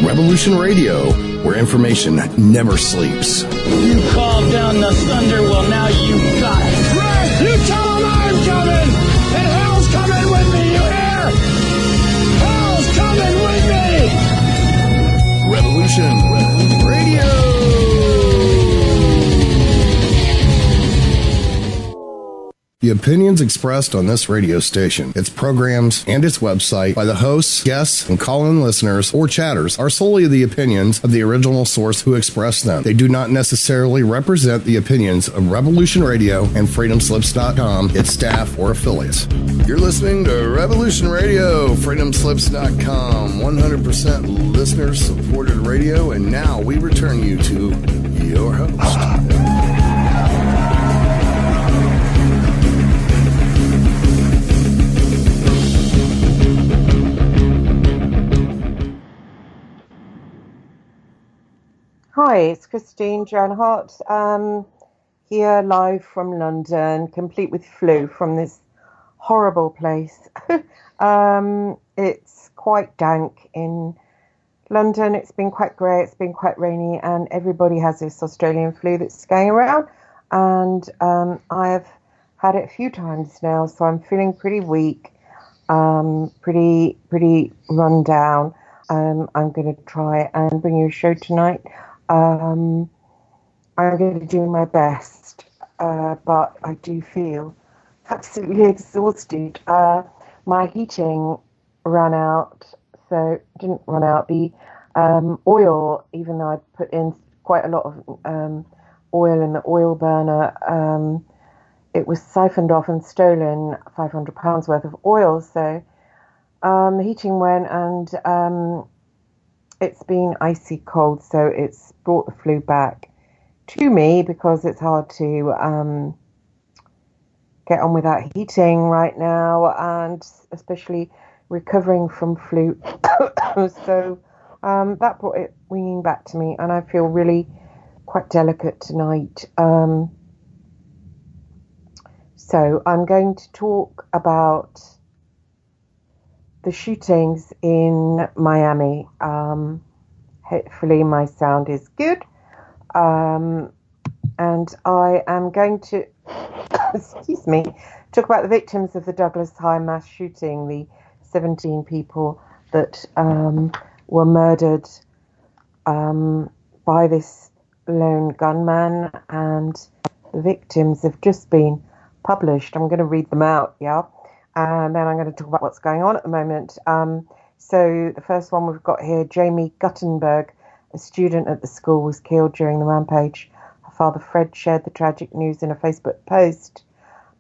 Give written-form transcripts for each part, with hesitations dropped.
Revolution Radio, where information never sleeps. You called down the thunder, well now you got it. Right, you tell them I'm coming, and hell's coming with me, you hear? Hell's coming with me! Revolution Radio. The opinions expressed on this radio station, its programs, and its website by the hosts, guests, and call-in listeners or chatters are solely the opinions of the original source who expressed them. They do not necessarily represent the opinions of Revolution Radio and FreedomSlips.com, its staff, or affiliates. You're listening to Revolution Radio, FreedomSlips.com, 100% listener-supported radio, and now we return you to your host. Hi, it's Christine Joanna Hart, here live from London, complete with flu from this horrible place. It's quite dank in London. It's been quite grey, it's been quite rainy, and everybody has this Australian flu that's going around. And I have had it a few times now, so I'm feeling pretty weak, pretty run down. I'm going to try and bring you a show tonight. I'm going to do my best, but I do feel absolutely exhausted. My heating ran out, so it didn't run out. The oil, even though I put in quite a lot of oil in the oil burner, it was siphoned off and stolen, £500 worth of oil. So the heating went, and it's been icy cold, so it's brought the flu back to me because it's hard to get on without heating right now, and especially recovering from flu. So that brought it winging back to me, and I feel really quite delicate tonight. So I'm going to talk about the shootings in Miami. Hopefully my sound is good. And I am going to, excuse me, talk about the victims of the Douglas High mass shooting, the 17 people that were murdered by this lone gunman, and the victims have just been published. I'm going to read them out, yeah? And then I'm going to talk about what's going on at the moment. So the first one we've got here, Jamie Guttenberg, a student at the school, was killed during the rampage. Her father, Fred, shared the tragic news in a Facebook post.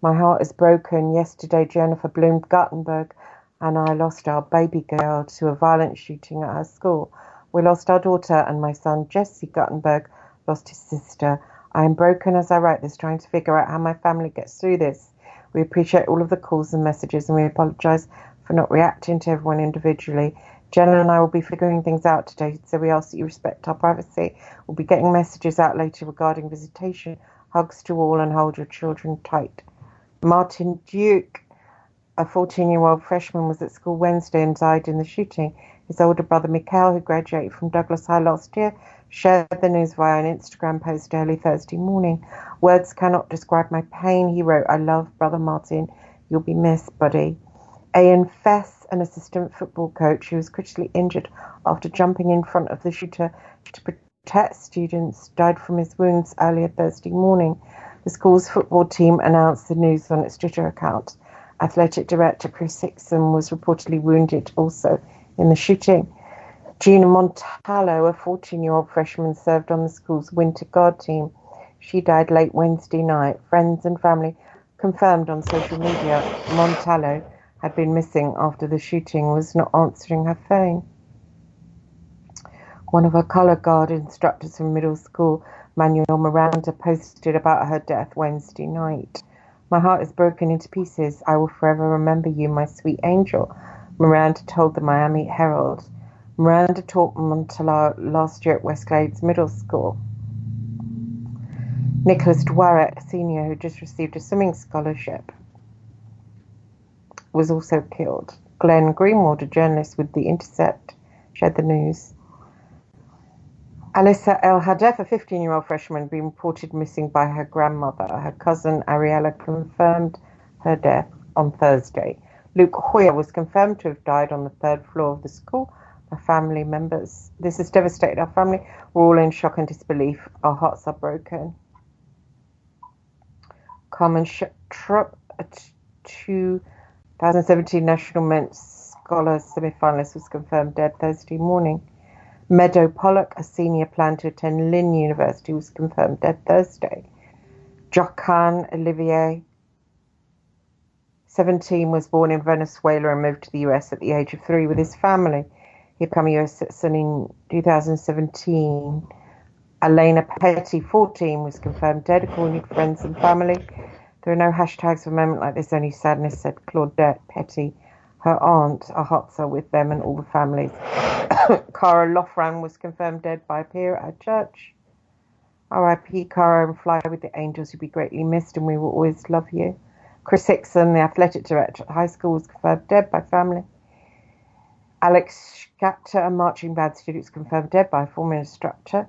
My heart is broken. Yesterday, Jennifer Bloom Guttenberg and I lost our baby girl to a violent shooting at her school. We lost our daughter, and my son, Jesse Guttenberg, lost his sister. I am broken as I write this, trying to figure out how my family gets through this. We appreciate all of the calls and messages, and we apologise for not reacting to everyone individually. Jenna and I will be figuring things out today, so we ask that you respect our privacy. We'll be getting messages out later regarding visitation. Hugs to all, and hold your children tight. Martin Duke, a 14-year-old freshman, was at school Wednesday and died in the shooting. His older brother, Mikhail, who graduated from Douglas High last year, shared the news via an Instagram post early Thursday morning. Words cannot describe my pain, he wrote. I love Brother Martin. You'll be missed, buddy. Ian Fess, an assistant football coach who was critically injured after jumping in front of the shooter to protect students, died from his wounds earlier Thursday morning. The school's football team announced the news on its Twitter account. Athletic director Chris Hickson was reportedly wounded also in the shooting. Gina Montallo, a 14-year-old freshman, served on the school's winter guard team. She died late Wednesday night. Friends and family confirmed on social media Montallo had been missing after the shooting, was not answering her phone. One of her colour guard instructors from middle school, Manuel Miranda, posted about her death Wednesday night. My heart is broken into pieces. I will forever remember you, my sweet angel, Miranda told the Miami Herald. Miranda taught Montallo last year at Westglades Middle School. Nicholas Dwaret, a senior who just received a swimming scholarship, was also killed. Glenn Greenwald, a journalist with The Intercept, shared the news. Alyssa El Hadef, a 15-year-old freshman, had been reported missing by her grandmother. Her cousin Ariella confirmed her death on Thursday. Luke Hoyer was confirmed to have died on the third floor of the school by family members. This has devastated our family. We're all in shock and disbelief. Our hearts are broken. Carmen Trupp, a 2017 National Men's Scholar semi-finalist, was confirmed dead Thursday morning. Meadow Pollock, a senior planned to attend Lynn University, was confirmed dead Thursday. Joaquin Olivier, 17, was born in Venezuela and moved to the US at the age of 3 with his family. He became a US citizen in 2017. Elena Petty, 14, was confirmed dead, according to friends and family. There are no hashtags for a moment like this, only sadness, said Claudette Petty, her aunt. Our hearts are with them and all the families. Cara Loughran was confirmed dead by a peer at her church. R.I.P. Cara, and fly with the angels. You'll be greatly missed and we will always love you. Chris Hickson, the athletic director at high school, was confirmed dead by family. Alex Schachter, a marching band student, was confirmed dead by a former instructor.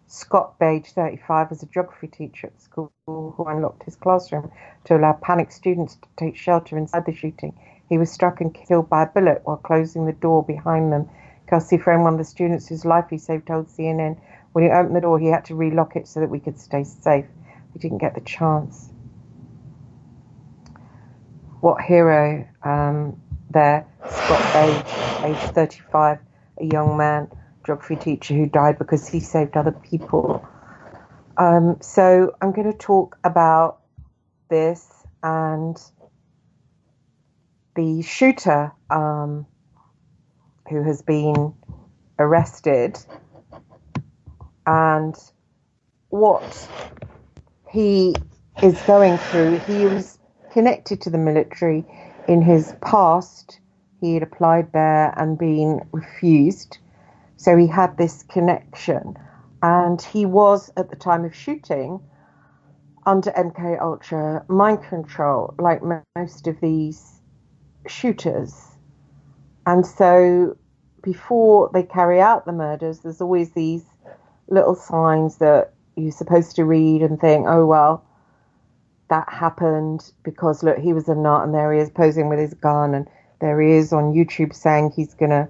Scott Bage, 35, was a geography teacher at school who unlocked his classroom to allow panicked students to take shelter inside the shooting. He was struck and killed by a bullet while closing the door behind them. Kelsey Frame, one of the students whose life he saved, told CNN, when he opened the door, he had to relock it so that we could stay safe. We didn't get the chance. What hero there, Scott Bage, age 35, a young man, geography teacher who died because he saved other people. So I'm going to talk about this and the shooter who has been arrested and what he is going through. He was connected to the military in his past. He had applied there and been refused. So he had this connection. And he was, at the time of shooting, under MK Ultra mind control, like most of these shooters. And so before they carry out the murders, there's always these little signs that you're supposed to read and think, oh, well, that happened because, look, he was a nut and there he is posing with his gun and there he is on YouTube saying he's going to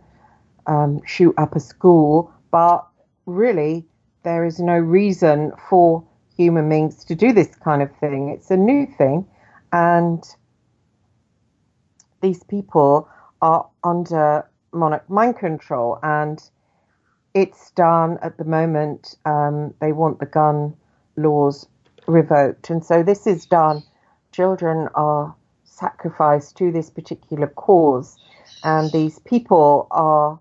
shoot up a school. But really, there is no reason for human beings to do this kind of thing. It's a new thing. And these people are under monarch mind control, and it's done at the moment. They want the gun laws revoked, and so this is done. Children are sacrificed to this particular cause, and these people are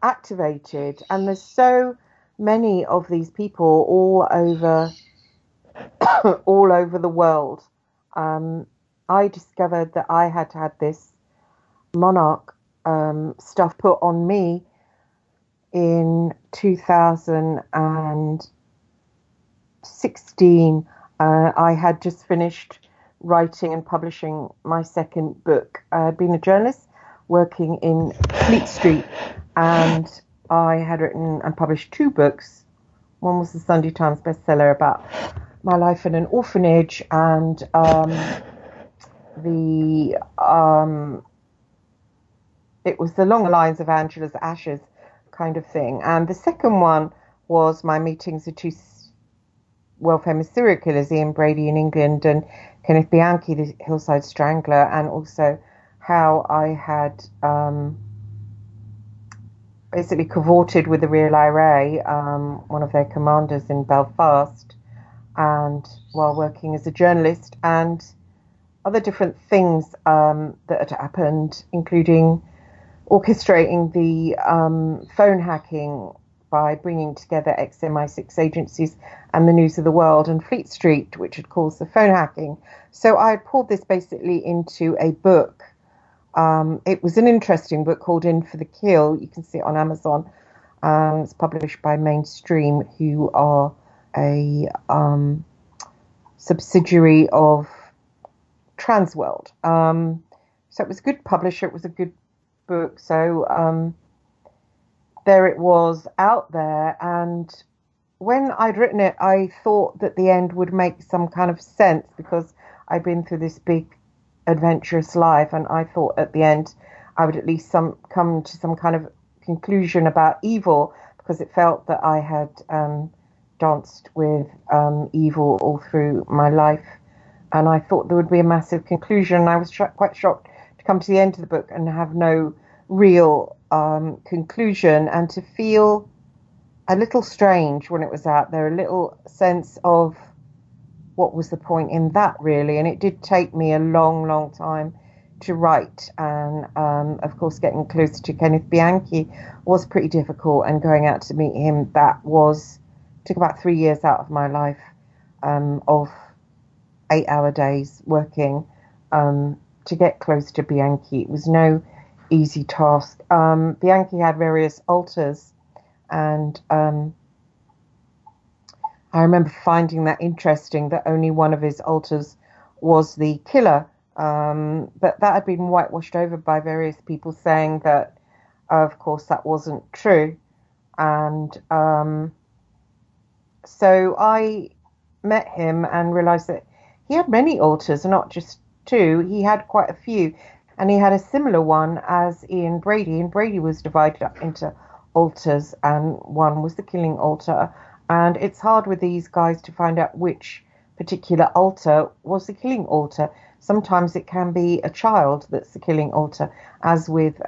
activated, and there's so many of these people all over the world. I discovered that I had had this monarch stuff put on me in 2016. I had just finished writing and publishing my second book. I'd been a journalist working in Fleet Street, and I had written and published 2 books. One was the Sunday Times bestseller about my life in an orphanage, and it was along the lines of Angela's Ashes kind of thing. And the second one was my meetings with 2 world-famous serial killers, Ian Brady in England and Kenneth Bianchi, the Hillside Strangler, and also how I had basically cavorted with the Real IRA, one of their commanders in Belfast, and while working as a journalist, and other different things that had happened, including orchestrating the phone hacking by bringing together ex-MI6 agencies and the News of the World and Fleet Street, which had caused the phone hacking. So I pulled this basically into a book. It was an interesting book called In for the Kill. You can see it on Amazon. It's published by Mainstream, who are a subsidiary of Transworld. So it was a good publisher. It was a good book. So there it was out there. And when I'd written it, I thought that the end would make some kind of sense, because I'd been through this big adventurous life, and I thought at the end I would at least come to some kind of conclusion about evil, because it felt that I had danced with evil all through my life, and I thought there would be a massive conclusion. And I was quite shocked to come to the end of the book and have no real conclusion, and to feel a little strange when it was out there, a little sense of what was the point in that, really. And it did take me a long time to write, and of course getting close to Kenneth Bianchi was pretty difficult, and going out to meet him, took about 3 years out of my life, of 8-hour days working to get close to Bianchi. It was no easy task. Bianchi had various alters, and I remember finding that interesting, that only one of his alters was the killer, but that had been whitewashed over by various people saying that, of course, that wasn't true. And so I met him and realized that he had many alters, not just two. He had quite a few, and he had a similar one as Ian Brady. And Brady was divided up into altars, and one was the killing altar. And it's hard with these guys to find out which particular altar was the killing altar. Sometimes it can be a child that's the killing altar, as with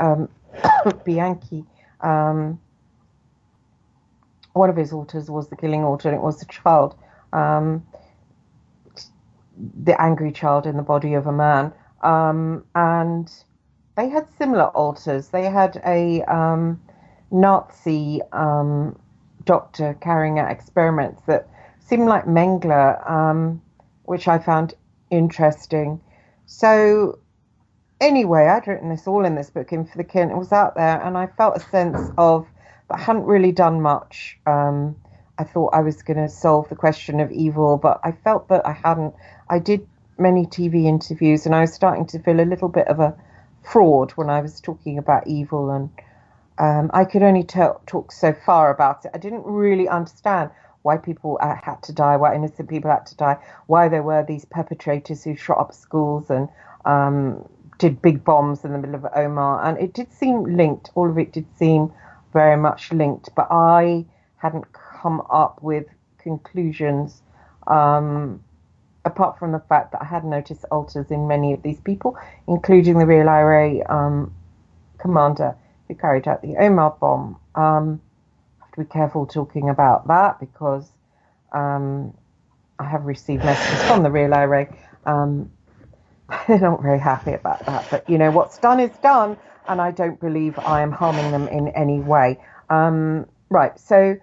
Bianchi. One of his altars was the killing altar, and it was the child, the angry child in the body of a man. And they had similar altars. They had a Nazi doctor carrying out experiments that seemed like Mengele, which I found interesting. So anyway, I'd written this all in this book, In for the Kin. It was out there, and I felt a sense of that I hadn't really done much. I thought I was going to solve the question of evil, but I felt that I hadn't. I did many TV interviews, and I was starting to feel a little bit of a fraud when I was talking about evil, and I could only talk so far about it. I didn't really understand why people had to die, why innocent people had to die, why there were these perpetrators who shot up schools and did big bombs in the middle of Omar. And it did seem linked. All of it did seem very much linked, but I hadn't come up with conclusions, apart from the fact that I had noticed alters in many of these people, including the Real IRA commander who carried out the Omar bomb. I have to be careful talking about that, because I have received messages from the Real IRA. They're not very happy about that, but you know, what's done is done, and I don't believe I am harming them in any way. Right, so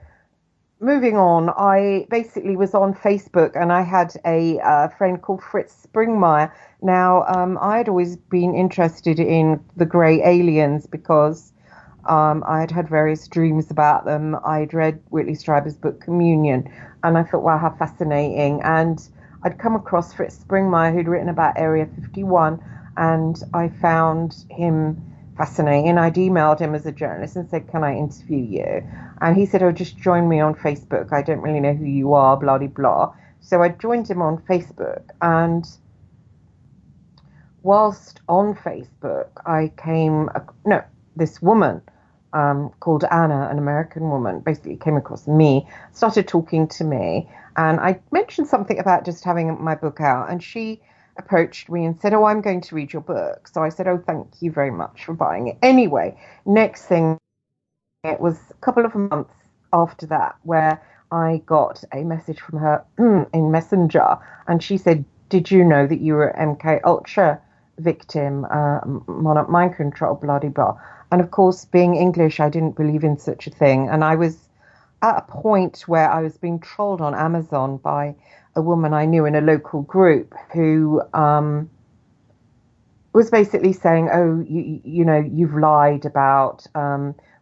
moving on, I basically was on Facebook, and I had a friend called Fritz Springmeier. Now, I had always been interested in the grey aliens, because I had had various dreams about them. I'd read Whitley Strieber's book Communion, and I thought, wow, how fascinating. And I'd come across Fritz Springmeier, who'd written about Area 51, and I found him fascinating. And I'd emailed him as a journalist and said, can I interview you? And he said, oh, just join me on Facebook. I don't really know who you are, blah, blah, blah. So I joined him on Facebook, and whilst on Facebook, this woman called Anna, an American woman, basically came across me, started talking to me, and I mentioned something about just having my book out, and she approached me and said, oh, I'm going to read your book. So I said, oh, thank you very much for buying it. Anyway, next thing, it was a couple of months after that where I got a message from her in Messenger, and she said, did you know that you were an MK Ultra victim, Monarch Mind Control, blah, blah, blah. And of course, being English, I didn't believe in such a thing. And I was at a point where I was being trolled on Amazon by a woman I knew in a local group who was basically saying, oh, you know, you've lied about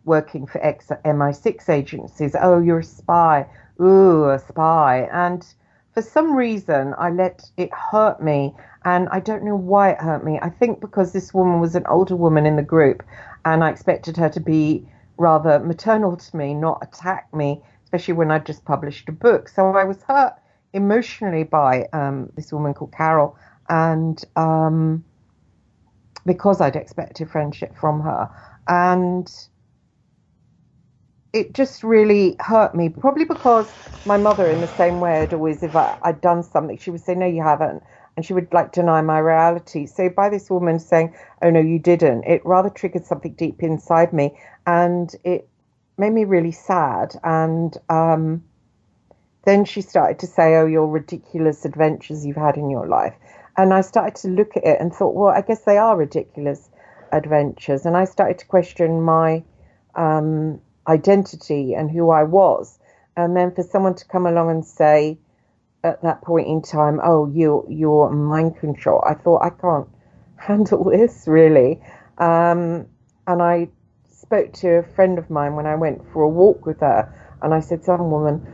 working for MI6 agencies. Oh, you're a spy. Ooh, a spy. And for some reason, I let it hurt me. And I don't know why it hurt me. I think because this woman was an older woman in the group, and I expected her to be rather maternal to me, not attack me, especially when I just published a book. So I was hurt emotionally by this woman called Carol, and because I'd expected friendship from her. And it just really hurt me, probably because my mother, in the same way, had always, if I'd done something, she would say, no, you haven't. And she would like deny my reality. So by this woman saying, oh, no, you didn't, it rather triggered something deep inside me. And it made me really sad. And then she started to say, oh, your ridiculous adventures you've had in your life. And I started to look at it and thought, well, I guess they are ridiculous adventures. And I started to question my identity and who I was. And then for someone to come along and say at that point in time, oh, you're mind control, I thought, I can't handle this, really. And I spoke to a friend of mine when I went for a walk with her, and I said, some woman,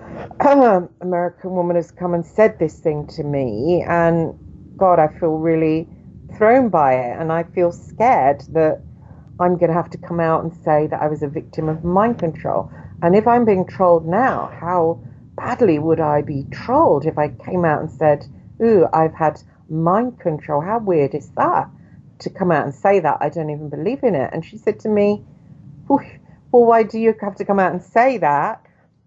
American woman, has come and said this thing to me, and God, I feel really thrown by it, and I feel scared that I'm going to have to come out and say that I was a victim of mind control. And if I'm being trolled now, how badly would I be trolled if I came out and said, ooh, I've had mind control? How weird is that, to come out and say that? I don't even believe in it. And she said to me, well, why do you have to come out and say that,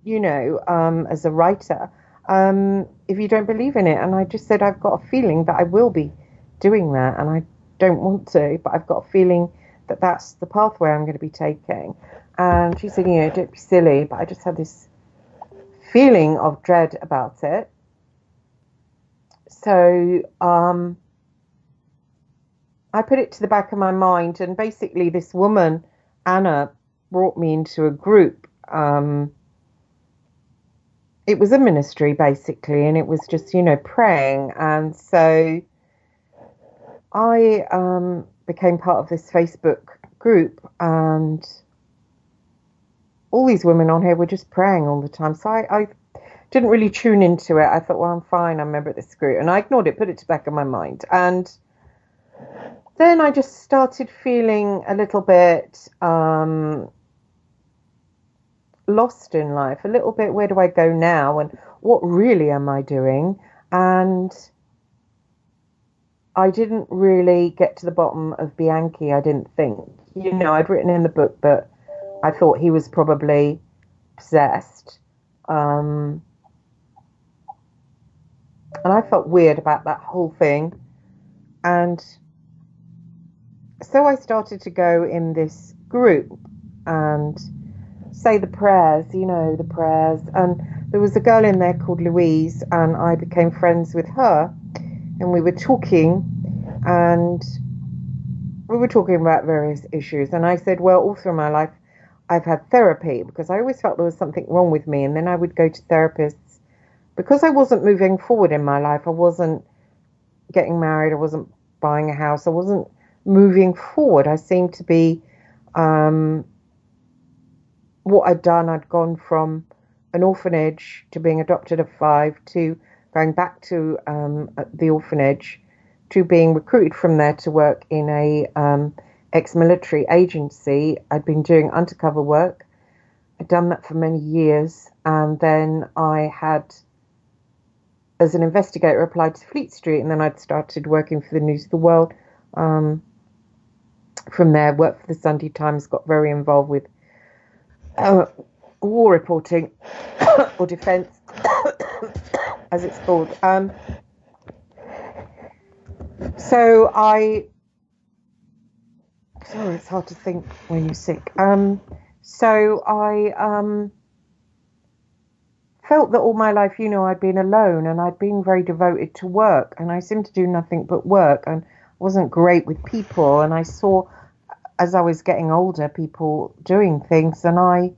as a writer, if you don't believe in it? And I just said, I've got a feeling that I will be doing that, and I don't want to, but I've got a feeling that that's the pathway I'm going to be taking. And she said, don't be silly, but I just had this feeling of dread about it. So I put it to the back of my mind, and basically this woman, Anna, brought me into a group. It was a ministry, basically, and it was just, praying. And so I became part of this Facebook group, and all these women on here were just praying all the time. So I didn't really tune into it. I thought, well, I'm fine, I'm a member of this group. And I ignored it, put it to the back of my mind. And then I just started feeling a little bit lost in life, a little bit, where do I go now? And what really am I doing? And I didn't really get to the bottom of Bianchi, I didn't think. I'd written in the book that I thought he was probably possessed. And I felt weird about that whole thing. And so I started to go in this group and say the prayers, the prayers. And there was a girl in there called Louise, and I became friends with her. And we were talking, and we were talking about various issues. And I said, well, all through my life, I've had therapy, because I always felt there was something wrong with me. And then I would go to therapists because I wasn't moving forward in my life. I wasn't getting married. I wasn't buying a house. I wasn't moving forward. I seemed to be, what I'd done, I'd gone from an orphanage to being adopted at 5 to going back to the orphanage to being recruited from there to work in a ex-military agency. I'd been doing undercover work. I'd done that for many years. And then I had, as an investigator, applied to Fleet Street. And then I'd started working for the News of the World. From there, worked for the Sunday Times, got very involved with war reporting or defence, as it's called. Sorry, it's hard to think when you're sick. So I felt that all my life, I'd been alone, and I'd been very devoted to work, and I seemed to do nothing but work, and wasn't great with people. And I saw, as I was getting older, people doing things, and I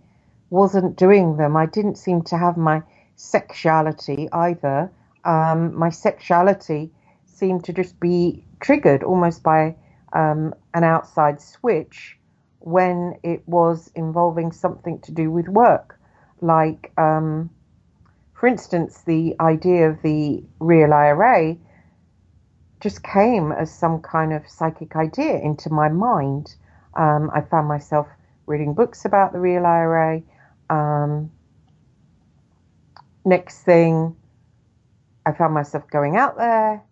wasn't doing them. I didn't seem to have my sexuality either. My sexuality seemed to just be triggered almost by an outside switch when it was involving something to do with work. Like, for instance, the idea of the real IRA just came as some kind of psychic idea into my mind. I found myself reading books about the real IRA. Next thing, I found myself going out there,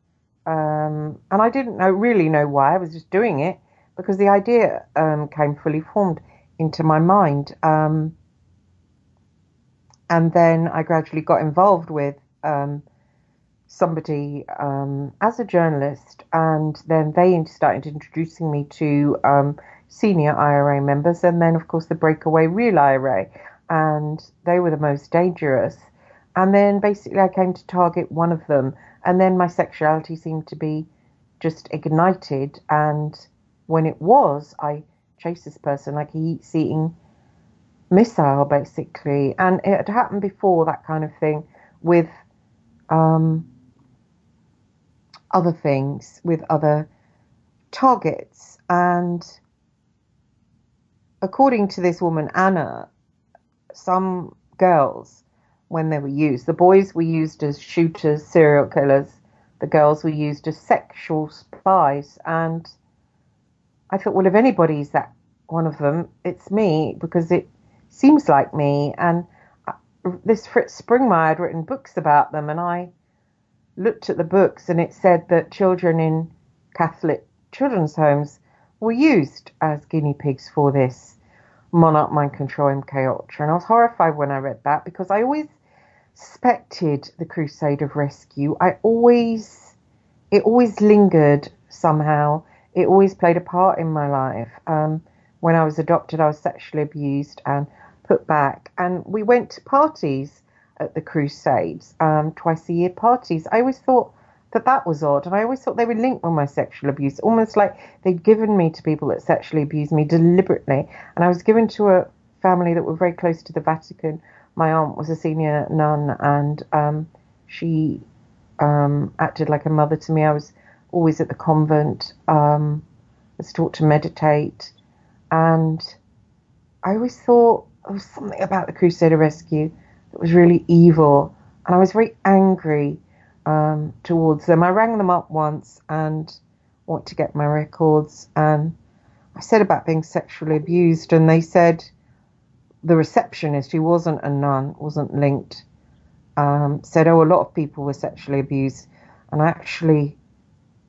and I didn't really know why. I was just doing it because the idea came fully formed into my mind. And then I gradually got involved with somebody as a journalist, and then they started introducing me to senior IRA members, and then, of course, the breakaway real IRA, and they were the most dangerous. And then basically I came to target one of them, and then my sexuality seemed to be just ignited. And when it was, I chased this person like a heat-seeking missile, basically. And it had happened before, that kind of thing, with other things, with other targets. And according to this woman, Anna, some girls, when they were used, the boys were used as shooters, serial killers, the girls were used as sexual spies. And I thought, well, if anybody's that one of them, it's me, because it seems like me. And this Fritz Springmeier had written books about them, and I looked at the books, and it said that children in Catholic children's homes were used as guinea pigs for this monarch mind control MK Ultra. And I was horrified when I read that, because I always suspected the crusade of rescue. It always lingered somehow. It always played a part in my life. When I was adopted, I was sexually abused and put back. And we went to parties at the Crusades, twice a year parties. I always thought that was odd, and I always thought they were linked with my sexual abuse, almost like they'd given me to people that sexually abused me deliberately. And I was given to a family that were very close to the Vatican. My aunt was a senior nun, and she acted like a mother to me. I was always at the convent, was taught to meditate, and I always thought there was something about the Crusader Rescue that was really evil, and I was very angry towards them. I rang them up once and wanted to get my records, and I said about being sexually abused, and they said, the receptionist, who wasn't a nun, wasn't linked, said, oh, a lot of people were sexually abused. And I actually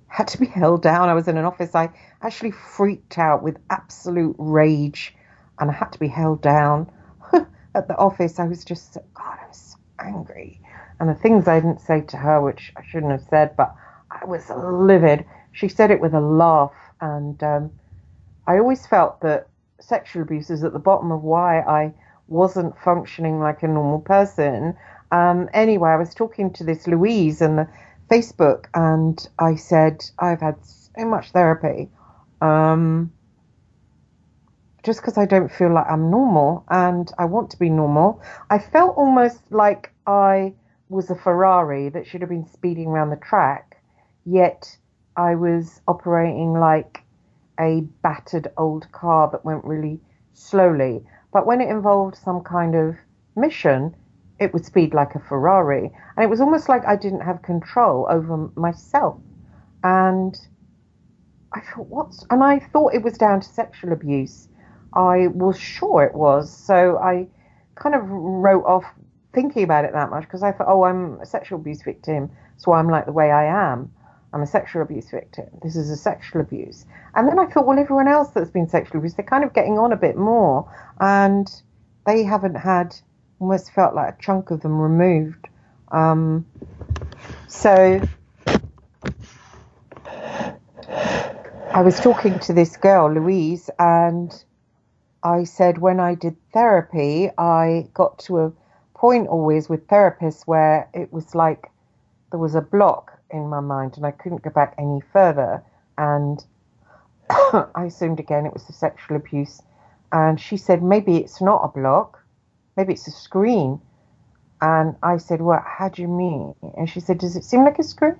had to be held down. I was in an office. I actually freaked out with absolute rage, and I had to be held down at the office. I was just, God, I was so angry. And the things I didn't say to her, which I shouldn't have said, but I was livid. She said it with a laugh. And I always felt that sexual abuse is at the bottom of why I wasn't functioning like a normal person. Anyway, I was talking to this Louise on the Facebook, and I said, I've had so much therapy, just because I don't feel like I'm normal, and I want to be normal. I felt almost like I was a Ferrari that should have been speeding around the track, yet I was operating like a battered old car that went really slowly. But when it involved some kind of mission, it would speed like a Ferrari. And it was almost like I didn't have control over myself. And I thought, and I thought it was down to sexual abuse. I was sure it was. So I kind of wrote off thinking about it that much, because I thought, oh, I'm a sexual abuse victim, so I'm like the way I am. I'm a sexual abuse victim. This is a sexual abuse. And then I thought, well, everyone else that's been sexually abused, they're kind of getting on a bit more. And they haven't had, almost felt like a chunk of them removed. So I was talking to this girl, Louise, and I said when I did therapy, I got to a point always with therapists where it was like there was a block in my mind and I couldn't go back any further. And I assumed again it was the sexual abuse. And she said, maybe it's not a block, maybe it's a screen. And I said, well, how do you mean? And she said, does it seem like a screen?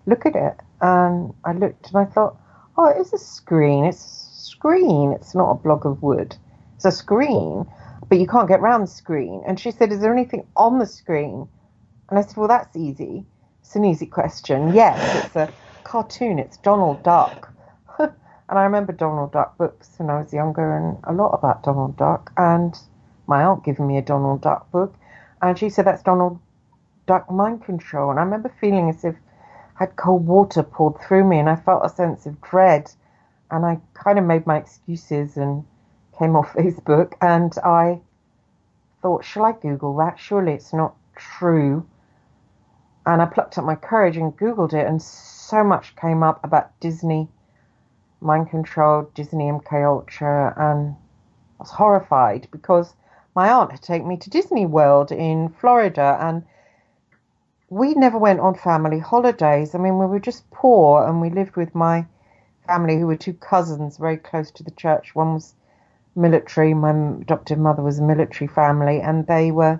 Look at it. And I looked and I thought, oh, it is a screen. It's a screen. It's not a block of wood. It's a screen, but you can't get around the screen. And she said, is there anything on the screen? And I said, well, that's easy. It's an easy question. Yes, it's a cartoon. It's Donald Duck. And I remember Donald Duck books when I was younger and a lot about Donald Duck. And my aunt giving me a Donald Duck book. And she said, that's Donald Duck Mind Control. And I remember feeling as if I had cold water poured through me and I felt a sense of dread. And I kind of made my excuses and came off Facebook. And I thought, shall I Google that? Surely it's not true. And I plucked up my courage and Googled it. And so much came up about Disney mind control, Disney MK Ultra, and I was horrified because my aunt had taken me to Disney World in Florida, and we never went on family holidays. I mean, we were just poor, and we lived with my family, who were two cousins very close to the church. One was military, my adoptive mother was a military family, and they were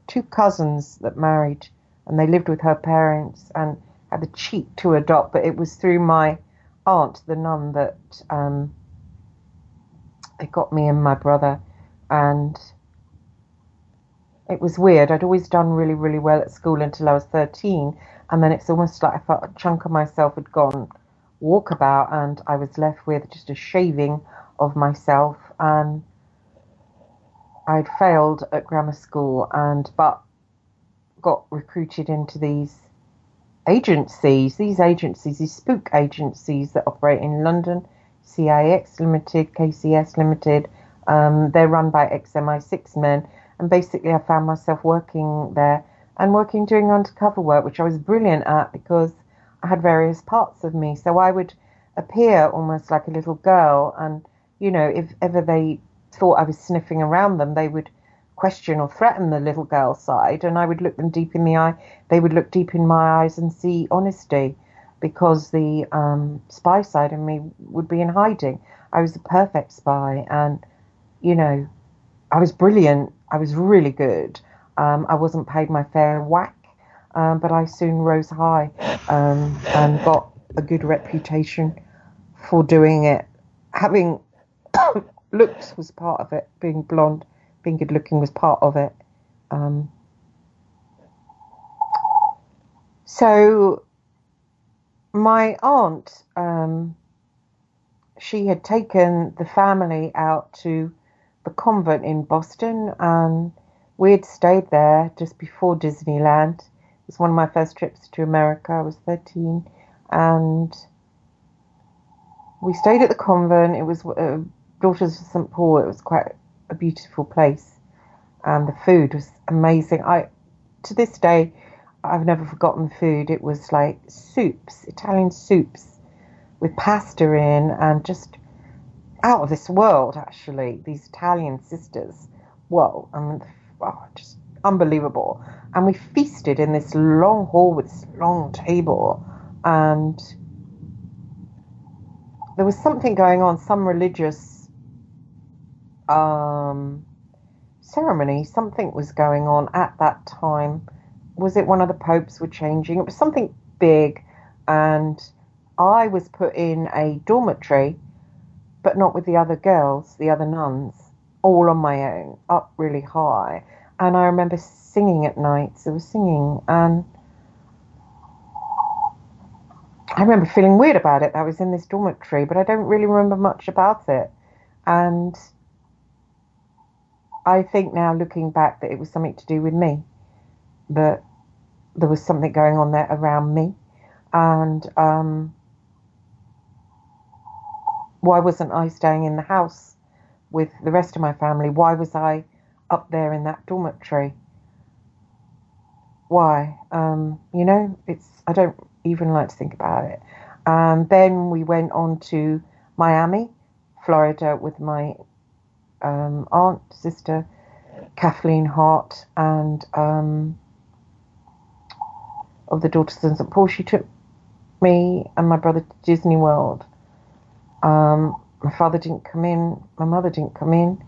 two cousins that married, and they lived with her parents and had the cheek to adopt, but it was through my aunt, the nun, that they got me and my brother. And it was weird. I'd always done really, really well at school until I was 13, and then it's almost like I felt a chunk of myself had gone walkabout, and I was left with just a shaving of myself. And I'd failed at grammar school, but got recruited into these spook agencies that operate in London, CIX Limited, KCS Limited. They're run by ex-MI6 men, and basically I found myself working there and doing undercover work, which I was brilliant at because I had various parts of me. So I would appear almost like a little girl, and, you know, if ever they thought I was sniffing around them, they would question or threaten the little girl side, and I would look them deep in the eye. They would look deep in my eyes and see honesty, because the spy side of me would be in hiding. I was a perfect spy, and, you know, I was brilliant. I was really good. I wasn't paid my fair whack, but I soon rose high and got a good reputation for doing it. Having looks was part of it. Being blonde, being good looking was part of it. So my aunt, she had taken the family out to the convent in Boston, and we had stayed there just before Disneyland. It was one of my first trips to America. I was 13, and we stayed at the convent. It was Daughters of St. Paul. It was quite a beautiful place, and the food was amazing. To this day, I've never forgotten the food. It was like soups, Italian soups with pasta in, and just out of this world, actually. These Italian sisters, whoa, I mean, just unbelievable. And we feasted in this long hall with this long table, and there was something going on, some religious ceremony, something was going on at that time. Was it one of the popes were changing? It was something big, and I was put in a dormitory, but not with the other girls, the other nuns, all on my own, up really high. And I remember singing at night. So I was singing, and I remember feeling weird about it. I was in this dormitory, but I don't really remember much about it. And I think now, looking back, that it was something to do with me, that there was something going on there around me. And why wasn't I staying in the house with the rest of my family? Why was I up there in that dormitory? Why? You know, I don't even like to think about it. Then we went on to Miami, Florida, with my aunt, sister, Kathleen Hart, and of the Daughters of St. Paul. She took me and my brother to Disney World. My father didn't come in. My mother didn't come in.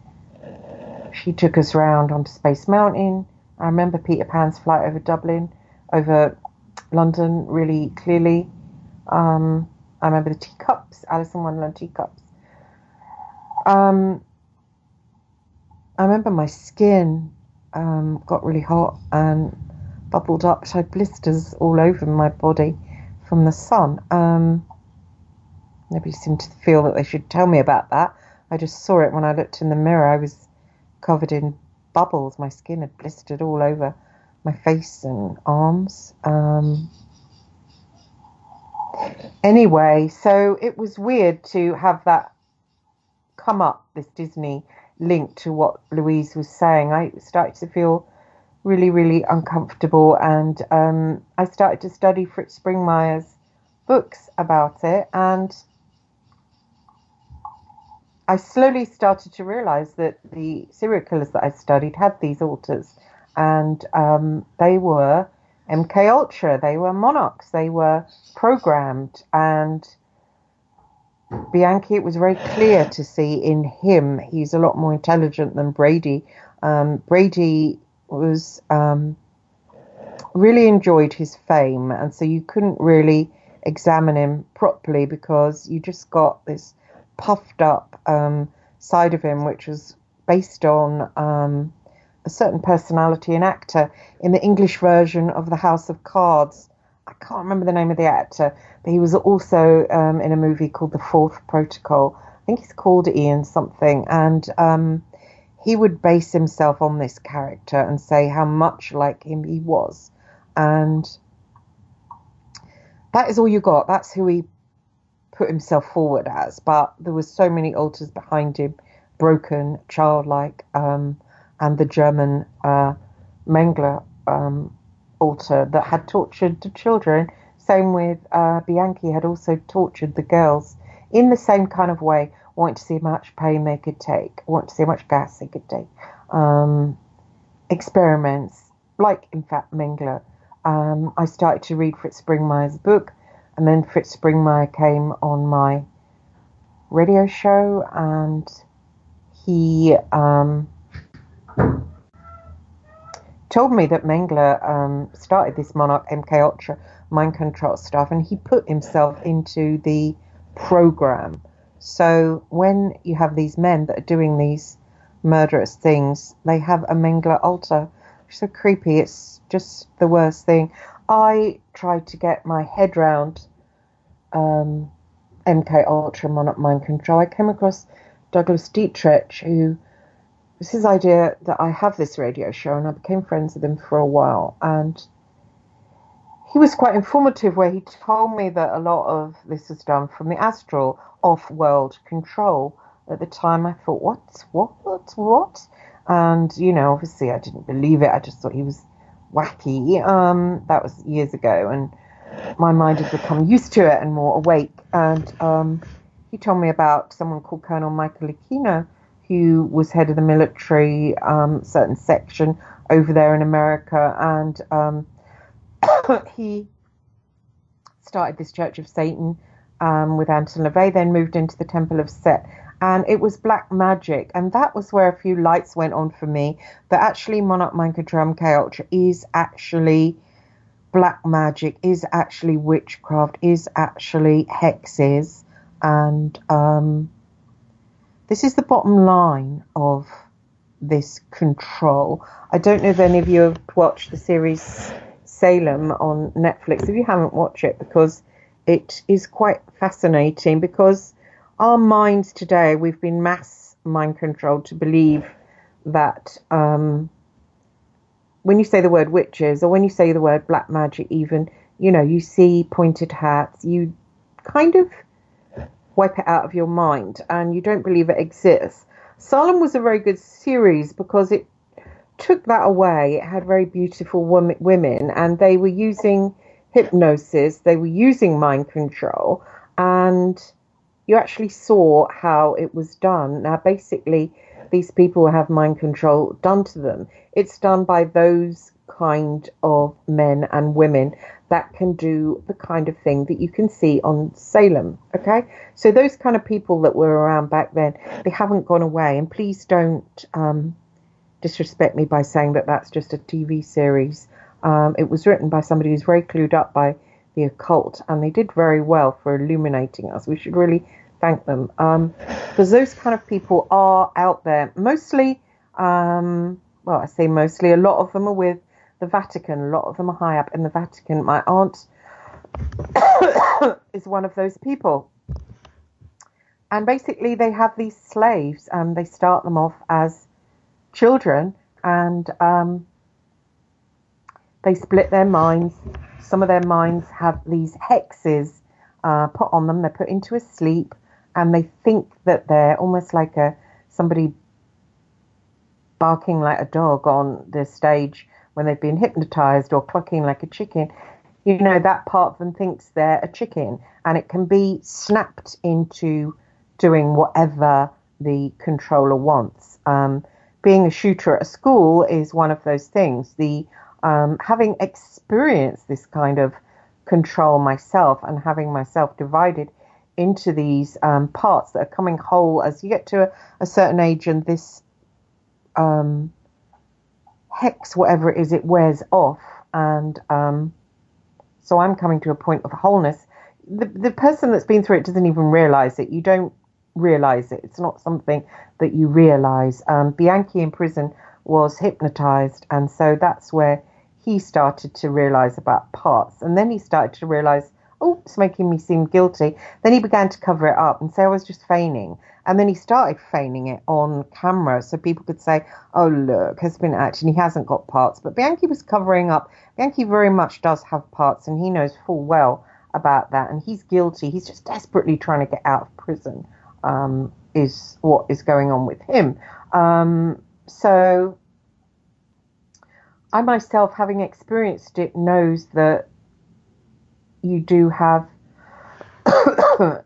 She took us round onto Space Mountain. I remember Peter Pan's flight over Dublin, over London, really clearly. I remember the teacups, Alice in Wonderland teacups. I remember my skin got really hot and bubbled up. So I had blisters all over my body from the sun. Nobody seemed to feel that they should tell me about that. I just saw it when I looked in the mirror. I was covered in bubbles. My skin had blistered all over my face and arms. Anyway, so it was weird to have that come up, this Disney link to what Louise was saying. I started to feel really, really uncomfortable, and I started to study Fritz Springmeier's books about it, and I slowly started to realize that the serial killers that I studied had these alters, and they were MK Ultra, they were monarchs, they were programmed, and Bianchi, it was very clear to see in him, he's a lot more intelligent than Brady. Brady was really enjoyed his fame, and so you couldn't really examine him properly because you just got this puffed up side of him, which was based on a certain personality and actor in the English version of The House of Cards. I can't remember the name of the actor, but he was also in a movie called The Fourth Protocol. I think he's called Ian something, and he would base himself on this character and say how much like him he was, and that is all you got. That's who he put himself forward as, but there was so many alters behind him, broken, childlike, and the German Mengele alter that had tortured the children. Same with Bianchi, had also tortured the girls in the same kind of way, wanting to see how much pain they could take, wanting to see how much gas they could take. Experiments, like in fact Mengele. I started to read Fritz Springmeier's book, and then Fritz Springmeier came on my radio show, and he told me that Mengele started this Monarch MK Ultra mind control stuff, and he put himself into the program. So when you have these men that are doing these murderous things, they have a Mengele altar. It's so creepy. It's just the worst thing. I tried to get my head round MK Ultra Monarch mind control. I came across Douglas Dietrich, who was his idea that I have this radio show, and I became friends with him for a while, and he was quite informative, where he told me that a lot of this was done from the astral, off-world control. At the time I thought, what? And, you know, obviously I didn't believe it. I just thought he was wacky. That was years ago, and my mind had become used to it and more awake. And he told me about someone called Colonel Michael Aquino, who was head of the military certain section over there in America, and he started this Church of Satan with Anton LaVey, then moved into the Temple of Set, and it was black magic, and that was where a few lights went on for me, that actually Monarch Mind Control MK Ultra is actually black magic, is actually witchcraft, is actually hexes, and this is the bottom line of this control. I don't know if any of you have watched the series Salem on Netflix. If you haven't, watched it, because it is quite fascinating, because our minds today, we've been mass mind controlled to believe that when you say the word witches, or when you say the word black magic even, you know, you see pointed hats, you kind of wipe it out of your mind and you don't believe it exists. Salem was a very good series because it took that away. It had very beautiful women, and they were using hypnosis, they were using mind control, and you actually saw how it was done. Now, basically, these people have mind control done to them. It's done by those kind of men and women that can do the kind of thing that you can see on Salem, okay? So those kind of people that were around back then, they haven't gone away. And please don't disrespect me by saying that that's just a TV series. It was written by somebody who's very clued up by the occult, and they did very well for illuminating us. We should really thank them, because those kind of people are out there. Mostly, well, I say mostly, a lot of them are with the Vatican. A lot of them are high up in the Vatican. My aunt is one of those people. And basically they have these slaves, and they start them off as children, and they split their minds. Some of their minds have these hexes put on them. They're put into a sleep, and they think that they're almost like somebody barking like a dog on the stage when they've been hypnotized, or clucking like a chicken. You know, that part of them thinks they're a chicken, and it can be snapped into doing whatever the controller wants. Being a shooter at a school is one of those things. Having experienced this kind of control myself, and having myself divided into these parts that are coming whole as you get to a certain age, and this hex, whatever it is, it wears off, and so I'm coming to a point of wholeness. The person that's been through it doesn't even realize it. You don't realize it. It's not something that you realize. Bianchi in prison was hypnotized, and so that's where he started to realize about parts. And then he started to realize, oh, it's making me seem guilty. Then he began to cover it up and say I was just feigning. And then he started feigning it on camera so people could say, oh, look, has been acting. He hasn't got parts. But Bianchi was covering up. Bianchi very much does have parts, and he knows full well about that. And he's guilty. He's just desperately trying to get out of prison, is what is going on with him. So I myself, having experienced it, knows that you do have,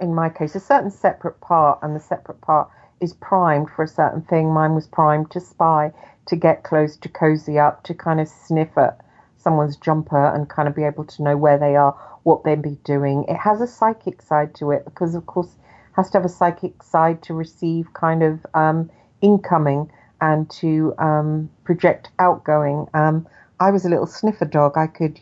in my case, a certain separate part, and the separate part is primed for a certain thing. Mine was primed to spy, to get close, to cozy up, to kind of sniff at someone's jumper and kind of be able to know where they are, what they'll be doing. It has a psychic side to it because, of course, it has to have a psychic side to receive kind of incoming and to project outgoing. I was a little sniffer dog. I could,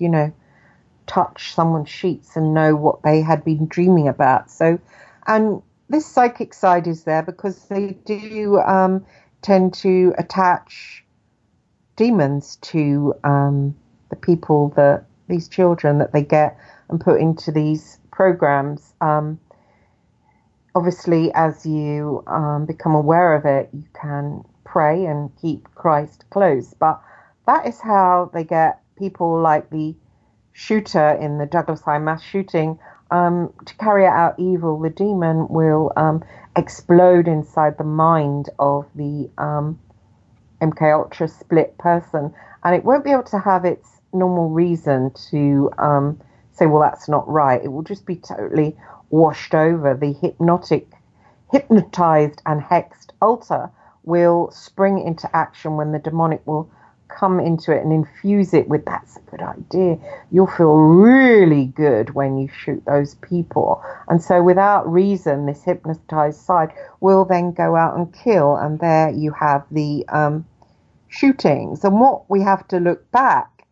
touch someone's sheets and know what they had been dreaming about. So, and this psychic side is there because they do tend to attach demons to the people, these children that they get and put into these programs. Obviously, as you become aware of it, you can pray and keep Christ close. But that is how they get people like the shooter in the Douglas High mass shooting to carry out evil. The demon will explode inside the mind of the MK Ultra split person, and it won't be able to have its normal reason to say, well, that's not right. It will just be totally washed over. The hypnotized and hexed altar will spring into action when the demonic will come into it and infuse it with, that's a good idea. You'll feel really good when you shoot those people. And so without reason, this hypnotized side will then go out and kill. And there you have the shootings. And what we have to look back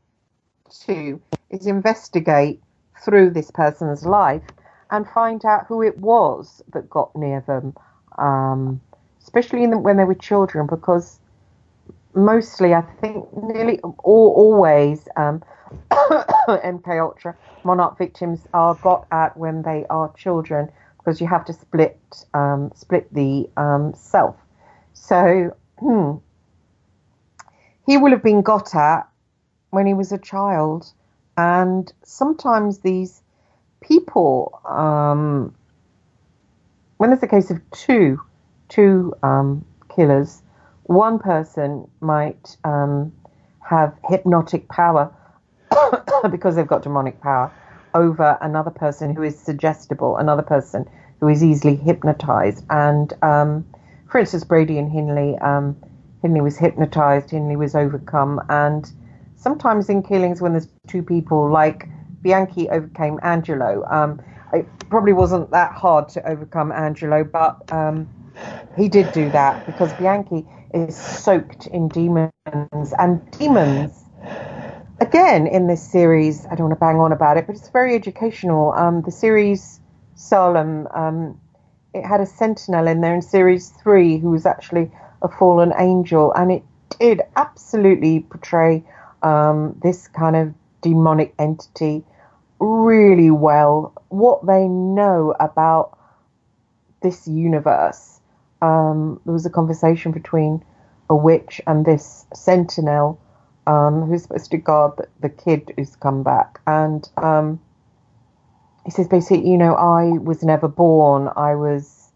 to is investigate through this person's life and find out who it was that got near them, especially when they were children, because mostly, I think, nearly always, MK Ultra Monarch victims are got at when they are children, because you have to split the self. So he will have been got at when he was a child, and sometimes these people, when it's a case of two killers, one person might have hypnotic power because they've got demonic power over another person who is suggestible, another person who is easily hypnotized. And for instance, Brady and Hindley, Hindley was hypnotized, Hindley was overcome. And sometimes in killings when there's two people, like Bianchi overcame Angelo, it probably wasn't that hard to overcome Angelo, but he did do that because Bianchi is soaked in demons. And demons, again, in this series, I don't want to bang on about it, but it's very educational. The series Salem, it had a sentinel in there in series 3 who was actually a fallen angel, and it did absolutely portray this kind of demonic entity really well. What they know about this universe. There was a conversation between a witch and this sentinel who's supposed to guard the kid who's come back. And he says basically, I was never born. I was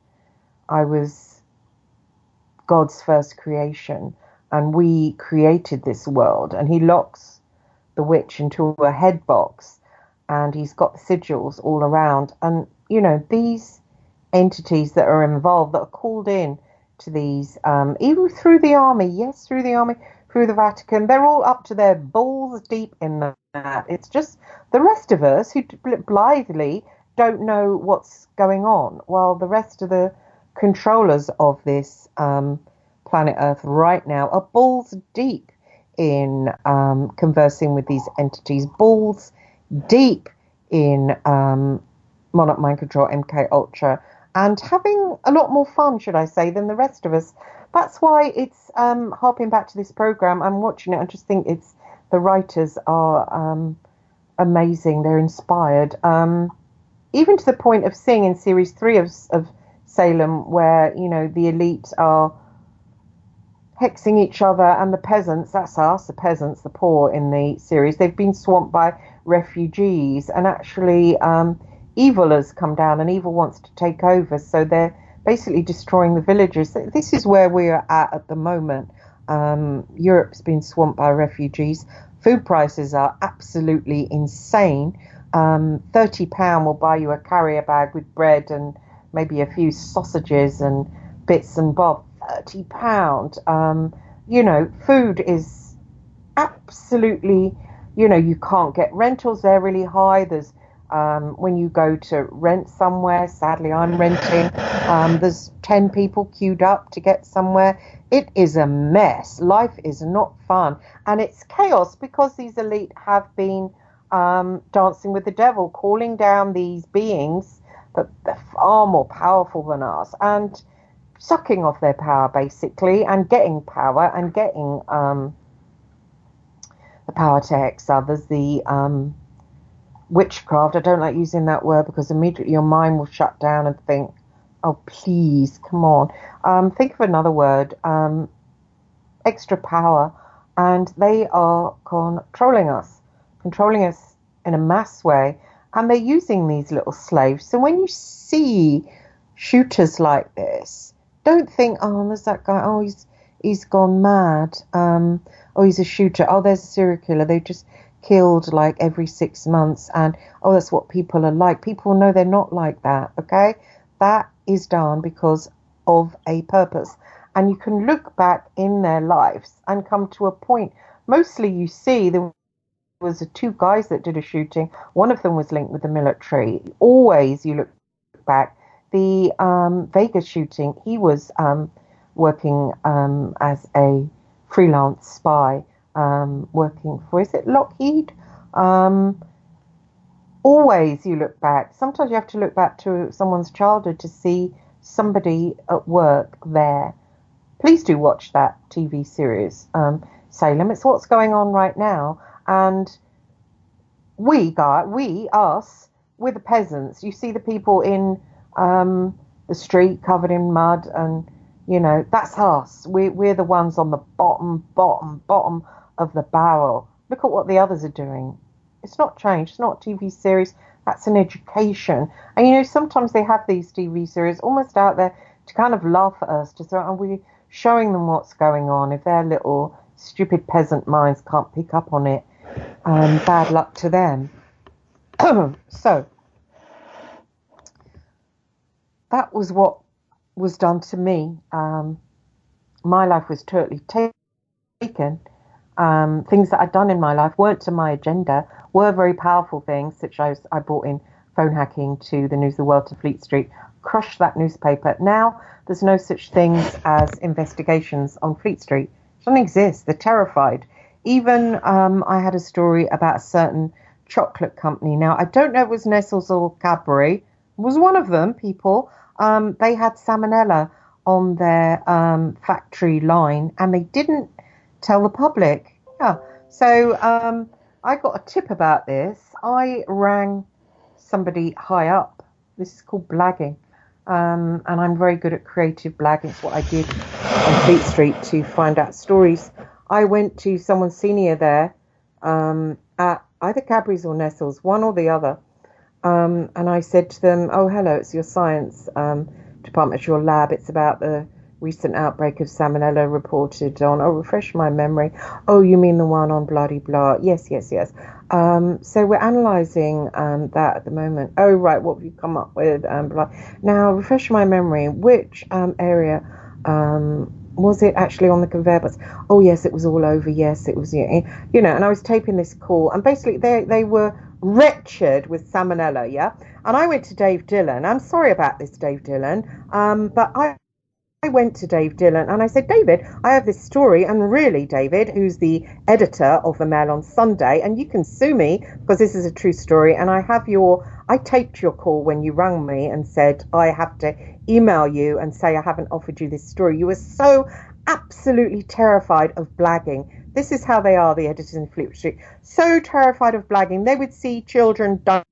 God's first creation, and we created this world. And he locks the witch into a head box, and he's got sigils all around. And, these entities that are involved, that are called in to these, even through the army, through the Vatican, they're all up to their balls deep in that. It's just the rest of us who blithely don't know what's going on, while the rest of the controllers of this planet Earth right now are balls deep in conversing with these entities, balls deep in Monarch Mind Control, MK Ultra, and having a lot more fun, should I say, than the rest of us. That's why it's harping back to this program. I'm watching it and just think the writers are amazing. They're inspired, even to the point of seeing in series 3 of Salem, where the elite are hexing each other, and the peasants, that's us, the peasants, the poor in the series, they've been swamped by refugees, and actually evil has come down, and evil wants to take over, so they're basically destroying the villages. This is where we are at the moment. Europe's been swamped by refugees. Food prices are absolutely insane. £30 will buy you a carrier bag with bread and maybe a few sausages and bits and bobs. £30. Food is absolutely, you can't get rentals. They're really high. There's when you go to rent somewhere, sadly I'm renting, there's 10 people queued up to get somewhere. It is a mess. Life is not fun, and it's chaos because these elite have been dancing with the devil, calling down these beings that they're far more powerful than us, and sucking off their power basically, and getting power, and getting the power to hex others, the witchcraft. I don't like using that word because immediately your mind will shut down and think, oh please, come on. Think of another word, extra power, and they are controlling us in a mass way, and they're using these little slaves. So when you see shooters like this, don't think, oh, there's that guy, oh, he's gone mad, oh, he's a shooter, oh, there's a serial killer, they just killed like every 6 months, and oh, that's what people are like. People know they're not like that, okay? That is done because of a purpose, and you can look back in their lives and come to a point. Mostly you see there was 2 guys that did a shooting. One of them was linked with the military. Always you look back, the Vegas shooting, he was working as a freelance spy, working for, is it Lockheed? Always you look back. Sometimes you have to look back to someone's childhood to see somebody at work there. Please do watch that TV series, Salem. It's what's going on right now. And us, we're the peasants. You see the people in the street covered in mud, and that's us. We're the ones on the bottom of the barrel. Look at what the others are doing. It's not change. It's not a TV series. That's an education. And sometimes they have these TV series almost out there to kind of laugh at us, to say, are we showing them what's going on? If their little stupid peasant minds can't pick up on it, bad luck to them. So that was what was done to me. My life was totally taken. Things that I'd done in my life weren't to my agenda, were very powerful things, such as I brought in phone hacking to the News of the World, to Fleet Street, crushed that newspaper. Now there's no such things as investigations on Fleet Street. It doesn't exist. They're terrified. Even I had a story about a certain chocolate company. Now, I don't know if it was Nestle's or Cadbury. It was one of them, people. They had salmonella on their factory line, and they didn't tell the public. Yeah. So I got a tip about this. I rang somebody high up. This is called blagging. And I'm very good at creative blagging. It's what I did on Fleet Street to find out stories. I went to someone senior there at either Cadbury's or Nestle's, one or the other. And I said to them, oh, hello, it's your science department, it's your lab. It's about the recent outbreak of salmonella reported on, oh, refresh my memory. Oh, you mean the one on bloody blah. Yes. So we're analysing that at the moment. Oh, right, what have you come up with? Blah. Now, refresh my memory. Which area was it actually on the conveyor belts? Oh, yes, it was all over. Yes, it was, and I was taping this call. And basically, they were wretched with salmonella, yeah? And I went to Dave Dillon. I'm sorry about this, Dave Dillon, but I went to Dave Dillon and I said, David, I have this story, and really, David, who's the editor of the Mail on Sunday, and you can sue me because this is a true story, and I taped your call when you rang me and said I have to email you and say I haven't offered you this story. You were so absolutely terrified of blagging. This is how they are, the editors in Fleet Street. So terrified of blagging. They would see children die.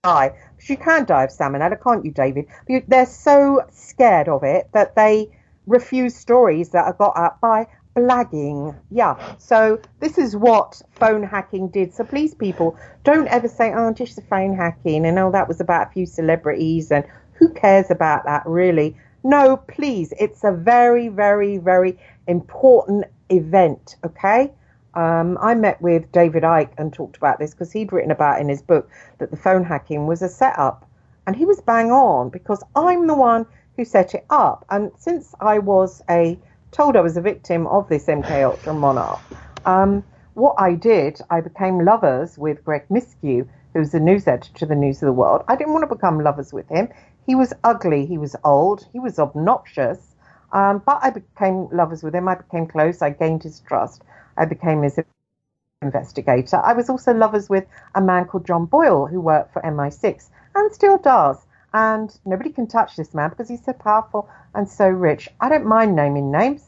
Because you can die of salmonella, can't you, David? They're so scared of it that they refuse stories that are got out by blagging. Yeah, so this is what phone hacking did. So please, people, don't ever say, oh, just the phone hacking, and oh, that was about a few celebrities, and who cares about that, really? No, please, it's a very, very, very important event, okay? I met with David Icke and talked about this because he'd written about in his book that the phone hacking was a setup. And he was bang on because I'm the one who set it up. And since I was told I was a victim of this MK Ultra monarch, what I did, I became lovers with Greg Miskew, who's the news editor to the News of the World. I didn't want to become lovers with him. He was ugly, he was old, he was obnoxious. But I became lovers with him. I became close. I gained his trust. I became his investigator. I was also lovers with a man called John Boyle, who worked for MI6 and still does. And nobody can touch this man because he's so powerful and so rich. I don't mind naming names.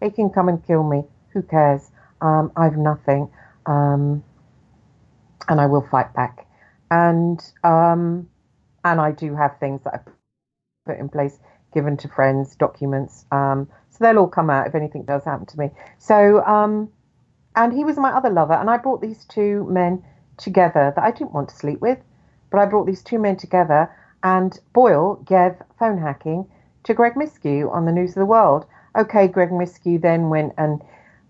He can come and kill me. Who cares? I've nothing. And I will fight back. And I do have things that I put in place, given to friends, documents. So they'll all come out if anything does happen to me. So, and he was my other lover. And I brought these two men together that I didn't want to sleep with. But I brought these two men together, and Boyle gave phone hacking to Greg Miskew on the News of the World. Okay, Greg Miskew then went and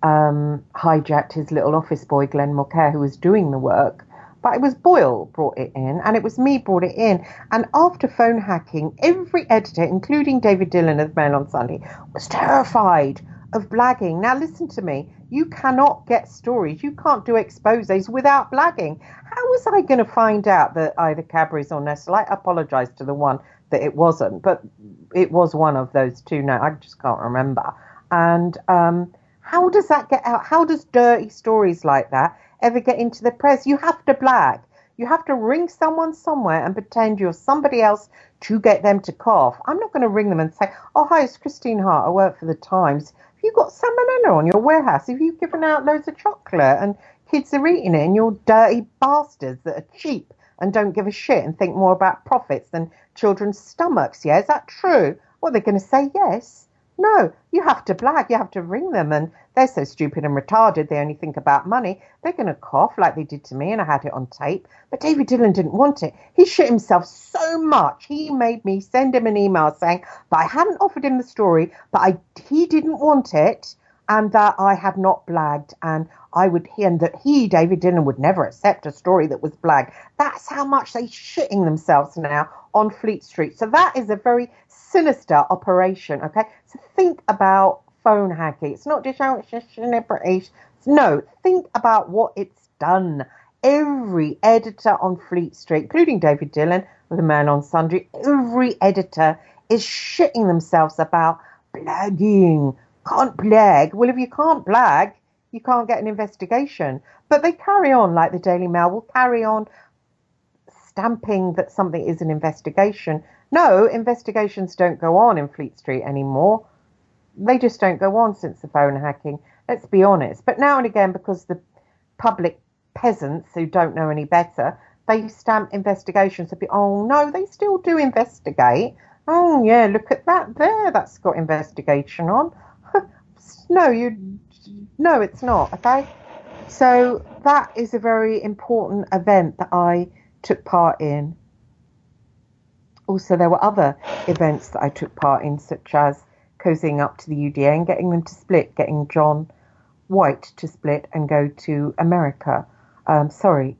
hijacked his little office boy, Glenn Mulcair, who was doing the work. But it was Boyle brought it in, and it was me brought it in. And after phone hacking, every editor, including David Dillon of Mail on Sunday, was terrified of blagging. Now listen to me. You cannot get stories. You can't do exposés without blagging. How was I going to find out that either Cadbury's or Nestle? I apologise to the one that it wasn't, but it was one of those two now. I just can't remember. And how does that get out? How does dirty stories like that ever get into the press? You have to blag. You have to ring someone somewhere and pretend you're somebody else to get them to cough. I'm not going to ring them and say, oh, hi, it's Christine Hart. I work for the Times. Have you got salmonella on your warehouse? Have you given out loads of chocolate and kids are eating it, and you're dirty bastards that are cheap and don't give a shit and think more about profits than children's stomachs? Yeah, is that true? What, they're going to say yes? No, you have to blag. You have to ring them, and they're so stupid and retarded. They only think about money. They're going to cough like they did to me, and I had it on tape. But David Dillon didn't want it. He shit himself so much. He made me send him an email saying that I hadn't offered him the story, but he didn't want it, and that I had not blagged, and that he, David Dillon, would never accept a story that was blagged. That's how much they're shitting themselves now on Fleet Street. So that is a very sinister operation, okay? So think about phone hacking. It's not just, it's just celebrities. No, think about what it's done. Every editor on Fleet Street, including David Dillon, with a man on Sunday, every editor is shitting themselves about blagging. Can't blag. Well, if you can't blag, you can't get an investigation. But they carry on, like the Daily Mail will carry on stamping that something is an investigation. No, investigations don't go on in Fleet Street anymore. They just don't go on since the phone hacking. Let's be honest. But now and again, because the public peasants who don't know any better, they stamp investigations to be, oh no, they still do investigate. Oh, yeah, look at that there. That's got investigation on. No, no, it's not, okay? So that is a very important event that I took part in. Also, there were other events that I took part in, such as cozying up to the UDA and getting them to split, getting John White to split and go to America.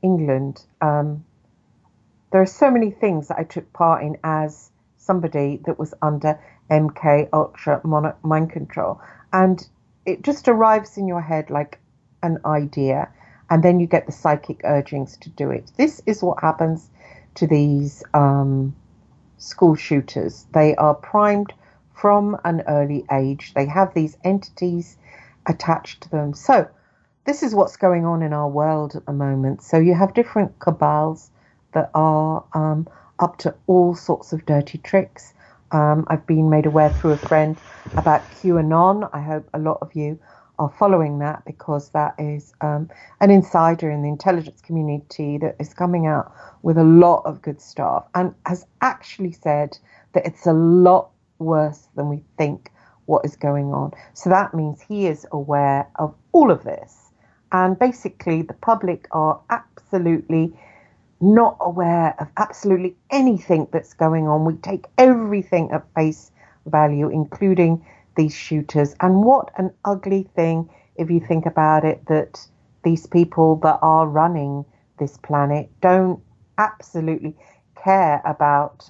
England. There are so many things that I took part in as somebody that was under MK Ultra mind control. And it just arrives in your head like an idea, and then you get the psychic urgings to do it. This is what happens to these school shooters. They are primed from an early age. They have these entities attached to them. So this is what's going on in our world at the moment. So you have different cabals that are up to all sorts of dirty tricks. I've been made aware through a friend about QAnon. I hope a lot of you are following that, because that is an insider in the intelligence community that is coming out with a lot of good stuff and has actually said that it's a lot worse than we think what is going on. So that means he is aware of all of this. And basically the public are absolutely not aware of absolutely anything that's going on. We take everything at face value, including these shooters. And what an ugly thing, if you think about it, that these people that are running this planet don't absolutely care about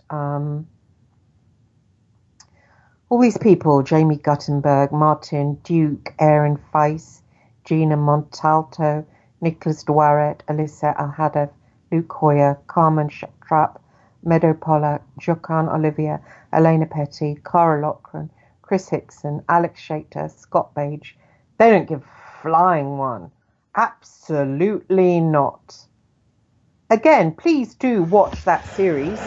all these people: Jamie Guttenberg, Martin Duke, Aaron Feiss, Gina Montalto, Nicholas Dwaret, Alyssa Al-Hadaf, Luke Hoyer, Carmen Trapp, Meadow Pollack, Jocan Olivia, Elena Petty, Cara Loughran, Chris Hickson, Alex Shater, Scott Page. They don't give flying one. Absolutely not. Again, please do watch that series,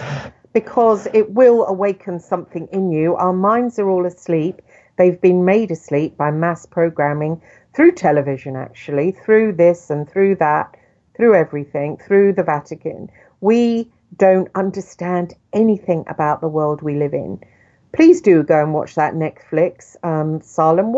because it will awaken something in you. Our minds are all asleep. They've been made asleep by mass programming through television, actually, through this and through that, through everything, through the Vatican. We don't understand anything about the world we live in. Please do go and watch that Netflix, Salem.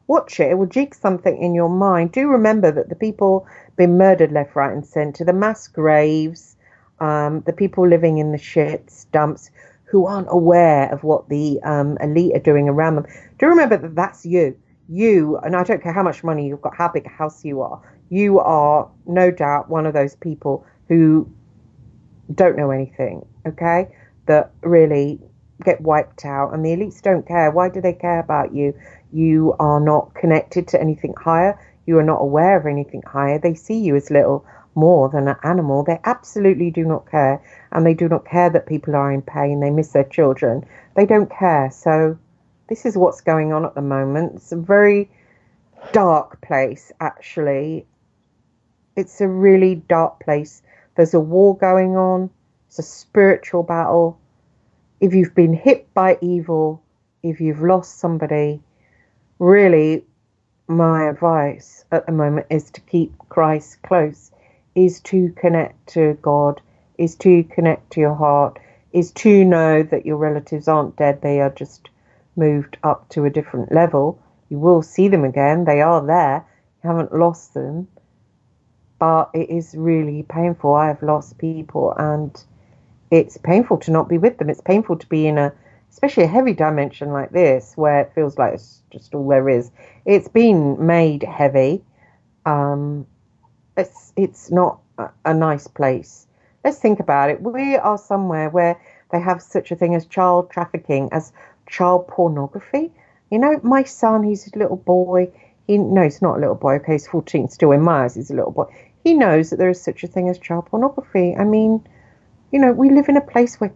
Watch it. It will jig something in your mind. Do remember that the people being murdered left, right and centre, the mass graves, the people living in the shits, dumps, who aren't aware of what the elite are doing around them. Do remember that that's you. You, and I don't care how much money you've got, how big a house you are no doubt one of those people who don't know anything, okay? That really get wiped out, and the elites don't care. Why do they care about you? You are not connected to anything higher. You are not aware of anything higher. They see you as little more than an animal. They absolutely do not care, and they do not care that people are in pain. They miss their children. They don't care. So this is what's going on at the moment. It's a very dark place, actually. It's a really dark place. There's a war going on. It's a spiritual battle. If you've been hit by evil, if you've lost somebody, really, my advice at the moment is to keep Christ close, is to connect to God, is to connect to your heart, is to know that your relatives aren't dead. They are just moved up to a different level. You will see them again. They are there. You haven't lost them. But it is really painful. I have lost people, and it's painful to not be with them. It's painful to be in especially a heavy dimension like this, where it feels like it's just all there is. It's been made heavy. It's not a nice place. Let's think about it. We are somewhere where they have such a thing as child trafficking, as child pornography. You know, my son, he's a little boy. No, he's not a little boy. Okay, he's 14. Still, in my eyes, he's a little boy. He knows that there is such a thing as child pornography. I mean, you know, we live in a place where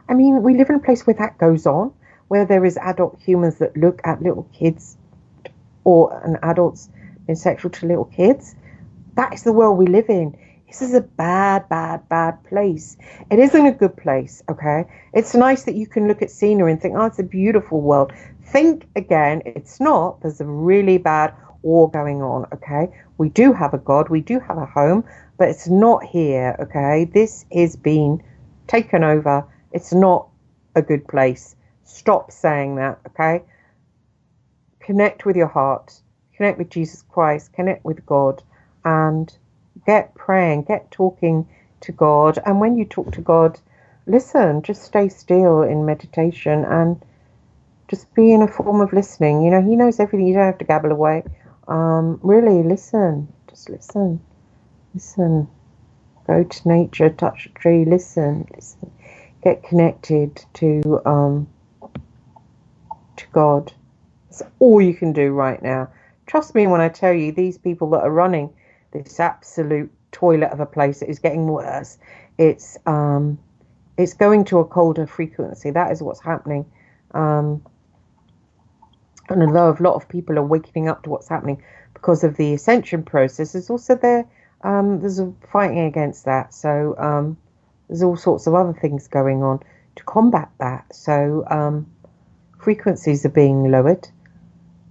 that goes on, where there is adult humans that look at little kids, and adults being sexual to little kids. That is the world we live in. This is a bad, bad, bad place. It isn't a good place, okay? It's nice that you can look at scenery and think, oh, it's a beautiful world. Think again. It's not. There's a really bad war going on, okay? We do have a God. We do have a home, but it's not here, okay? This is being taken over. It's not a good place. Stop saying that, okay? Connect with your heart. Connect with Jesus Christ. Connect with God. And get praying. Get talking to God. And when you talk to God, listen. Just stay still in meditation and just be in a form of listening. You know, he knows everything. You don't have to gabble away. Really, listen. Just listen. Listen. Go to nature, touch a tree, listen. Get connected to God. That's all you can do right now. Trust me when I tell you, these people that are running this absolute toilet of a place that is getting worse, it's going to a colder frequency. That is what's happening. And although a lot of people are waking up to what's happening because of the ascension process, there's also there's a fighting against that. So there's all sorts of other things going on to combat that. So frequencies are being lowered.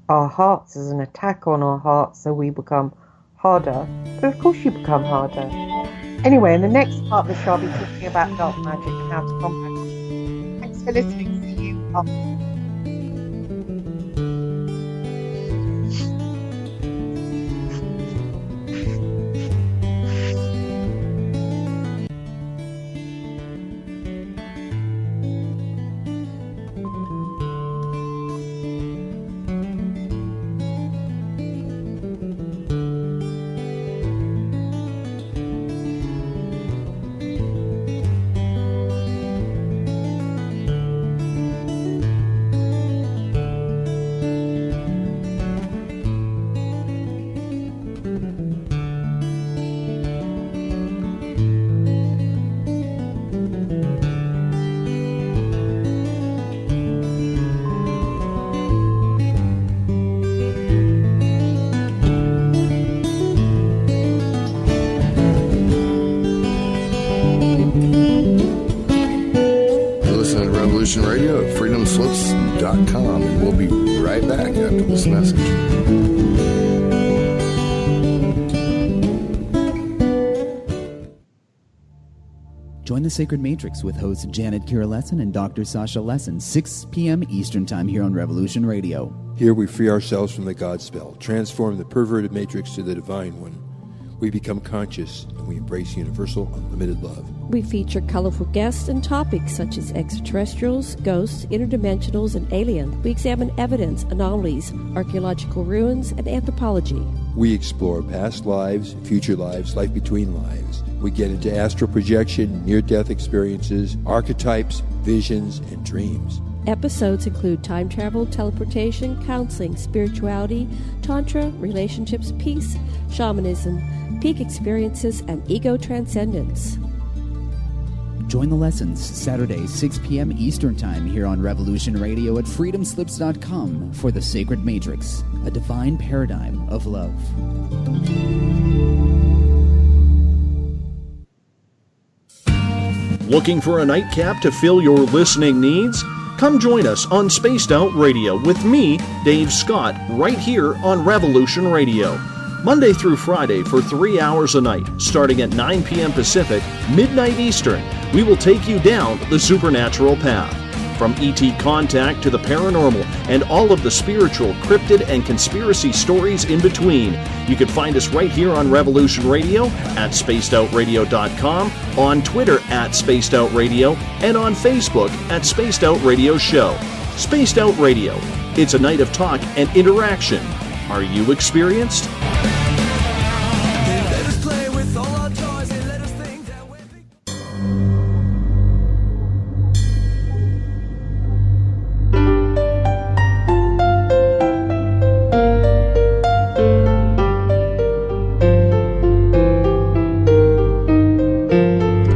Our hearts, there's an attack on our hearts, so we become harder. But of course you become harder. Anyway, in the next part of the show, I'll be talking about dark magic and how to combat it. Thanks for listening. See you after. Radio at freedomslips.com, and we'll be right back after this message. Join the Sacred Matrix with hosts Janet Kira Lesson and Dr. Sasha Lesson, 6 p.m. Eastern Time here on Revolution Radio. Here we free ourselves from the God spell, transform the perverted matrix to the divine one. We become conscious and we embrace universal, unlimited love. We feature colorful guests and topics such as extraterrestrials, ghosts, interdimensionals, and aliens. We examine evidence, anomalies, archaeological ruins, and anthropology. We explore past lives, future lives, life between lives. We get into astral projection, near-death experiences, archetypes, visions, and dreams. Episodes include time travel, teleportation, counseling, spirituality, tantra, relationships, peace, shamanism, peak experiences, and ego transcendence. Join the lessons Saturday, 6 p.m. Eastern Time here on Revolution Radio at freedomslips.com for the Sacred Matrix, a divine paradigm of love. Looking for a nightcap to fill your listening needs? Come join us on Spaced Out Radio with me, Dave Scott, right here on Revolution Radio. Monday through Friday for 3 hours a night, starting at 9 p.m. Pacific, midnight Eastern, we will take you down the supernatural path. From ET contact to the paranormal and all of the spiritual, cryptid, and conspiracy stories in between. You can find us right here on Revolution Radio, at spacedoutradio.com, on Twitter at Spaced Out Radio, and on Facebook at Spaced Out Radio Show. Spaced Out Radio. It's a night of talk and interaction. Are you experienced?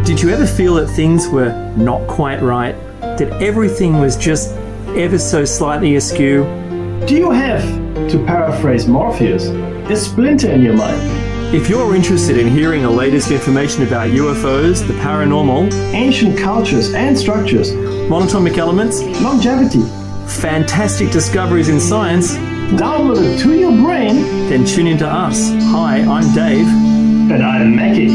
Did you ever feel that things were not quite right? That everything was just ever so slightly askew? Do you have, to paraphrase Morpheus, a splinter in your mind? If you're interested in hearing the latest information about UFOs, the paranormal, ancient cultures and structures, monatomic elements, longevity, fantastic discoveries in science, downloaded to your brain, then tune into us. Hi, I'm Dave. And I'm Mackie.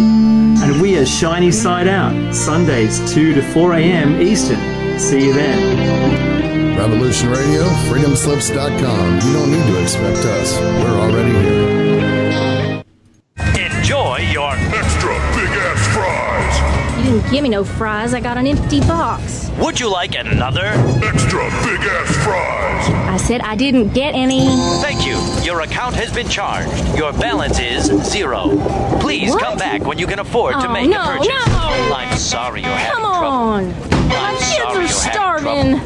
And we are Shiny Side Out, Sundays 2 to 4 a.m. Eastern. See you then. Revolution Radio, freedomslips.com. You don't need to expect us. We're already here. Enjoy your extra big-ass fries. You didn't give me no fries. I got an empty box. Would you like another extra big-ass fries? I said I didn't get any. Thank you. Your account has been charged. Your balance is 0. Please come back when you can afford to make a purchase. No. I'm sorry you're having Come on. trouble. My kids are starving.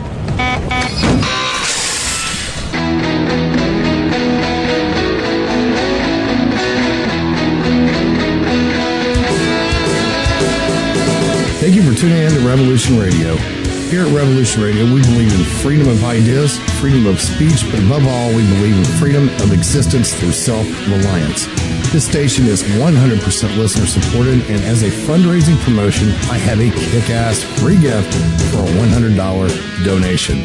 Thank you for tuning in to Revolution Radio. Here at Revolution Radio, we believe in freedom of ideas, freedom of speech, but above all, we believe in freedom of existence through self-reliance. This station is 100% listener-supported, and as a fundraising promotion, I have a kick-ass free gift for a $100 donation.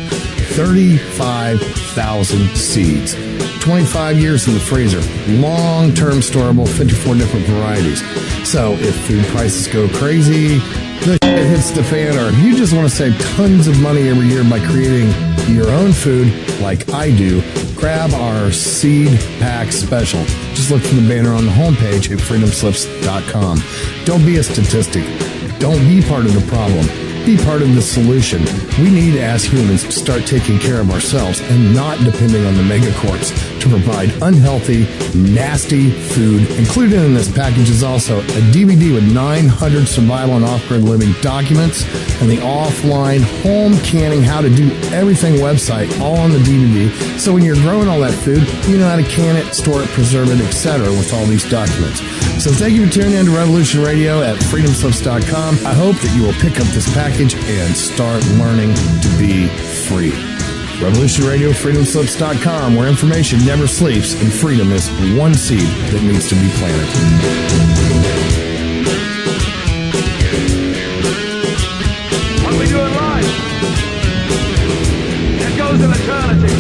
35,000 seeds. 25 years in the freezer. Long-term storable, 54 different varieties. So if food prices go crazy, the shit hits the fan, or if you just want to save tons of money every year by creating your own food like I do, grab our seed pack special. Just look for the banner on the homepage at freedomslips.com. Don't be a statistic. Don't be part of the problem. Be part of the solution. We need, as humans, to start taking care of ourselves and not depending on the megacorps to provide unhealthy, nasty food. Included in this package is also a DVD with 900 survival and off-grid living documents and the offline home canning how to do everything website all on the DVD. So when you're growing all that food, you know how to can it, store it, preserve it, etc. with all these documents. So thank you for tuning in to Revolution Radio at freedomslips.com. I hope that you will pick up this package and start learning to be free. Revolution Radio, freedomslips.com, where information never sleeps and freedom is one seed that needs to be planted. What we do in life, it goes in eternity.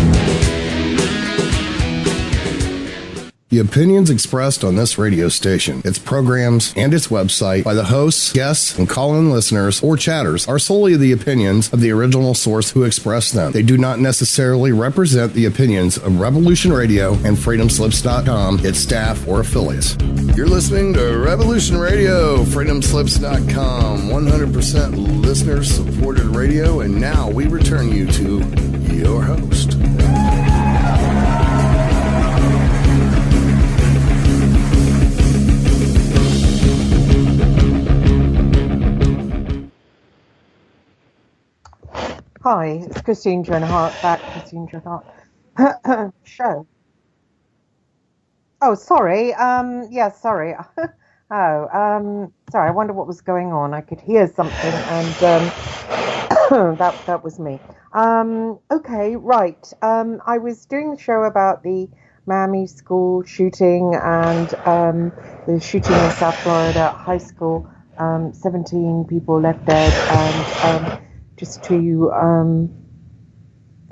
The opinions expressed on this radio station, its programs, and its website by the hosts, guests, and call-in listeners or chatters are solely the opinions of the original source who expressed them. They do not necessarily represent the opinions of Revolution Radio and freedomslips.com, its staff, or affiliates. You're listening to Revolution Radio, freedomslips.com, 100% listener-supported radio, and now we return you to your host. Hi, it's Christine Joanna Hart, back Christine Joanna Hart show. Oh, sorry. Yeah, sorry. Sorry. I wonder what was going on. I could hear something, and that was me. Okay, right. I was doing the show about the Miami school shooting and the shooting in South Florida high school. 17 people left dead, and just to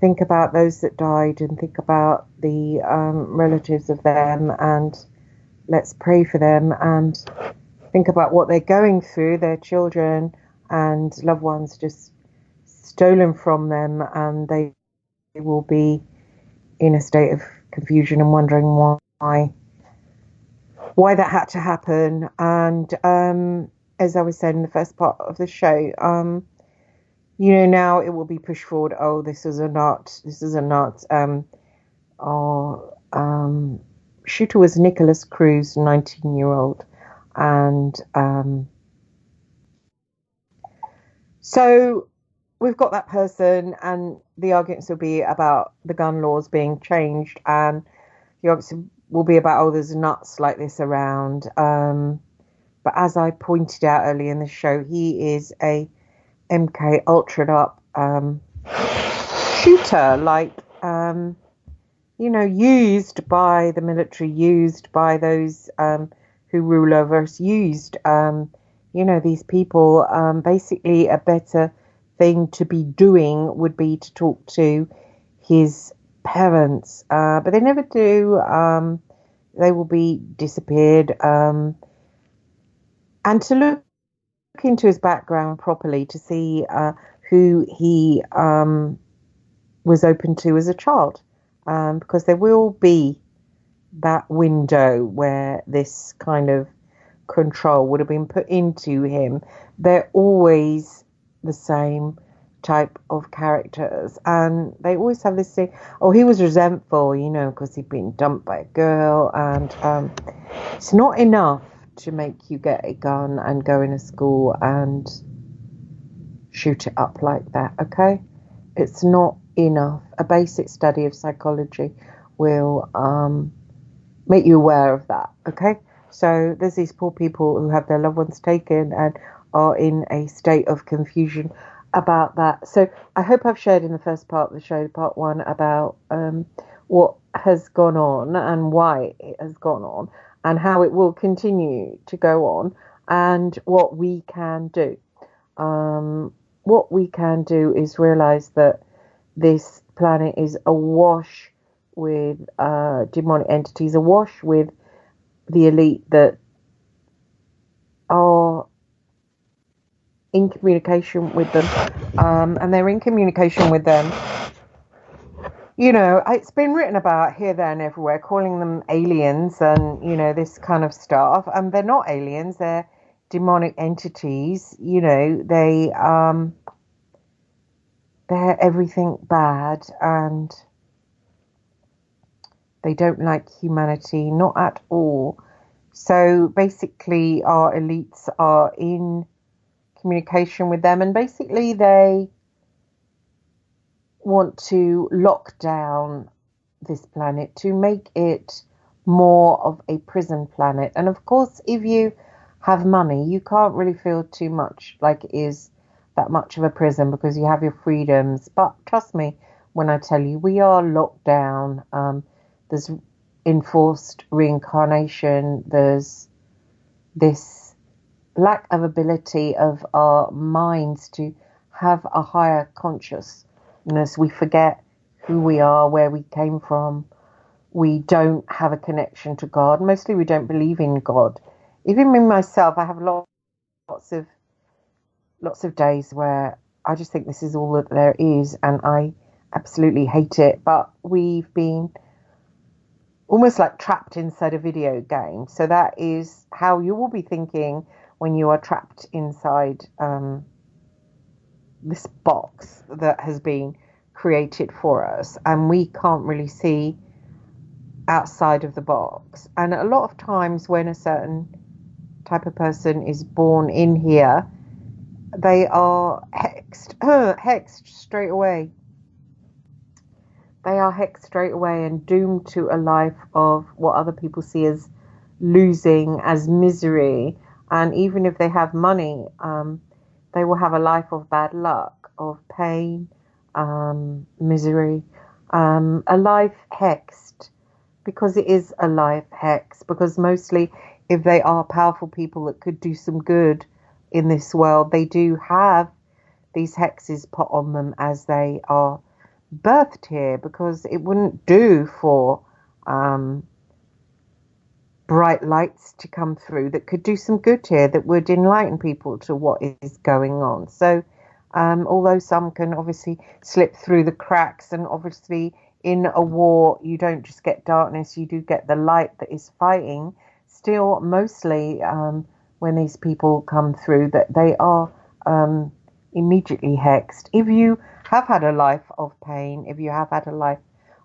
think about those that died and think about the relatives of them, and let's pray for them and think about what they're going through, their children and loved ones just stolen from them, and they will be in a state of confusion and wondering why that had to happen. And as I was saying in the first part of the show, now it will be pushed forward. Oh, this is a not. Shooter was Nicholas Cruz, 19-year-old. And so we've got that person, and the arguments will be about the gun laws being changed, and the arguments will be about, there's nuts like this around. But as I pointed out earlier in the show, he is a MK ultra'd up shooter, used by the military, used by those who rule over us, used, these people. Basically, a better thing to be doing would be to talk to his parents, but they never do. They will be disappeared, and to look into his background properly to see who he was open to as a child, because there will be that window where this kind of control would have been put into him. They're always the same type of characters, and they always have this thing, oh, he was resentful, you know, because he'd been dumped by a girl, and it's not enough to make you get a gun and go in a school and shoot it up like that, okay? It's not enough. A basic study of psychology will make you aware of that, okay? So there's these poor people who have their loved ones taken and are in a state of confusion about that. So I hope I've shared in the first part of the show, part one, about what has gone on and why it has gone on and how it will continue to go on and what we can do. What we can do is realize that this planet is awash with demonic entities, awash with the elite that are in communication with them, and they're in communication with them. You know, it's been written about here, there, and everywhere, calling them aliens and, you know, this kind of stuff. And they're not aliens; they're demonic entities. You know, they're everything bad, and they don't like humanity, not at all. So basically, our elites are in communication with them, and basically they want to lock down this planet to make it more of a prison planet. And of course, if you have money, you can't really feel too much like it is that much of a prison because you have your freedoms. But trust me when I tell you, we are locked down. There's enforced reincarnation. There's this lack of ability of our minds to have a higher consciousness. We forget who we are, where we came from. We don't have a connection to God. Mostly we don't believe in God. Even me myself, I have lots of days where I just think this is all that there is, and I absolutely hate it. But we've been almost like trapped inside a video game. So that is how you will be thinking when you are trapped inside this box that has been created for us, and we can't really see outside of the box. And a lot of times when a certain type of person is born in here, they are hexed straight away. They are hexed straight away and doomed to a life of what other people see as losing, as misery. And even if they have money, they will have a life of bad luck, of pain, misery, a life hexed, because it is a life hex. Because mostly, if they are powerful people that could do some good in this world, they do have these hexes put on them as they are birthed here, because it wouldn't do for bright lights to come through that could do some good here, that would enlighten people to what is going on. So although some can obviously slip through the cracks, and obviously in a war you don't just get darkness, you do get the light that is fighting, still mostly when these people come through, that they are immediately hexed. If you have had a life of pain, if you have had a life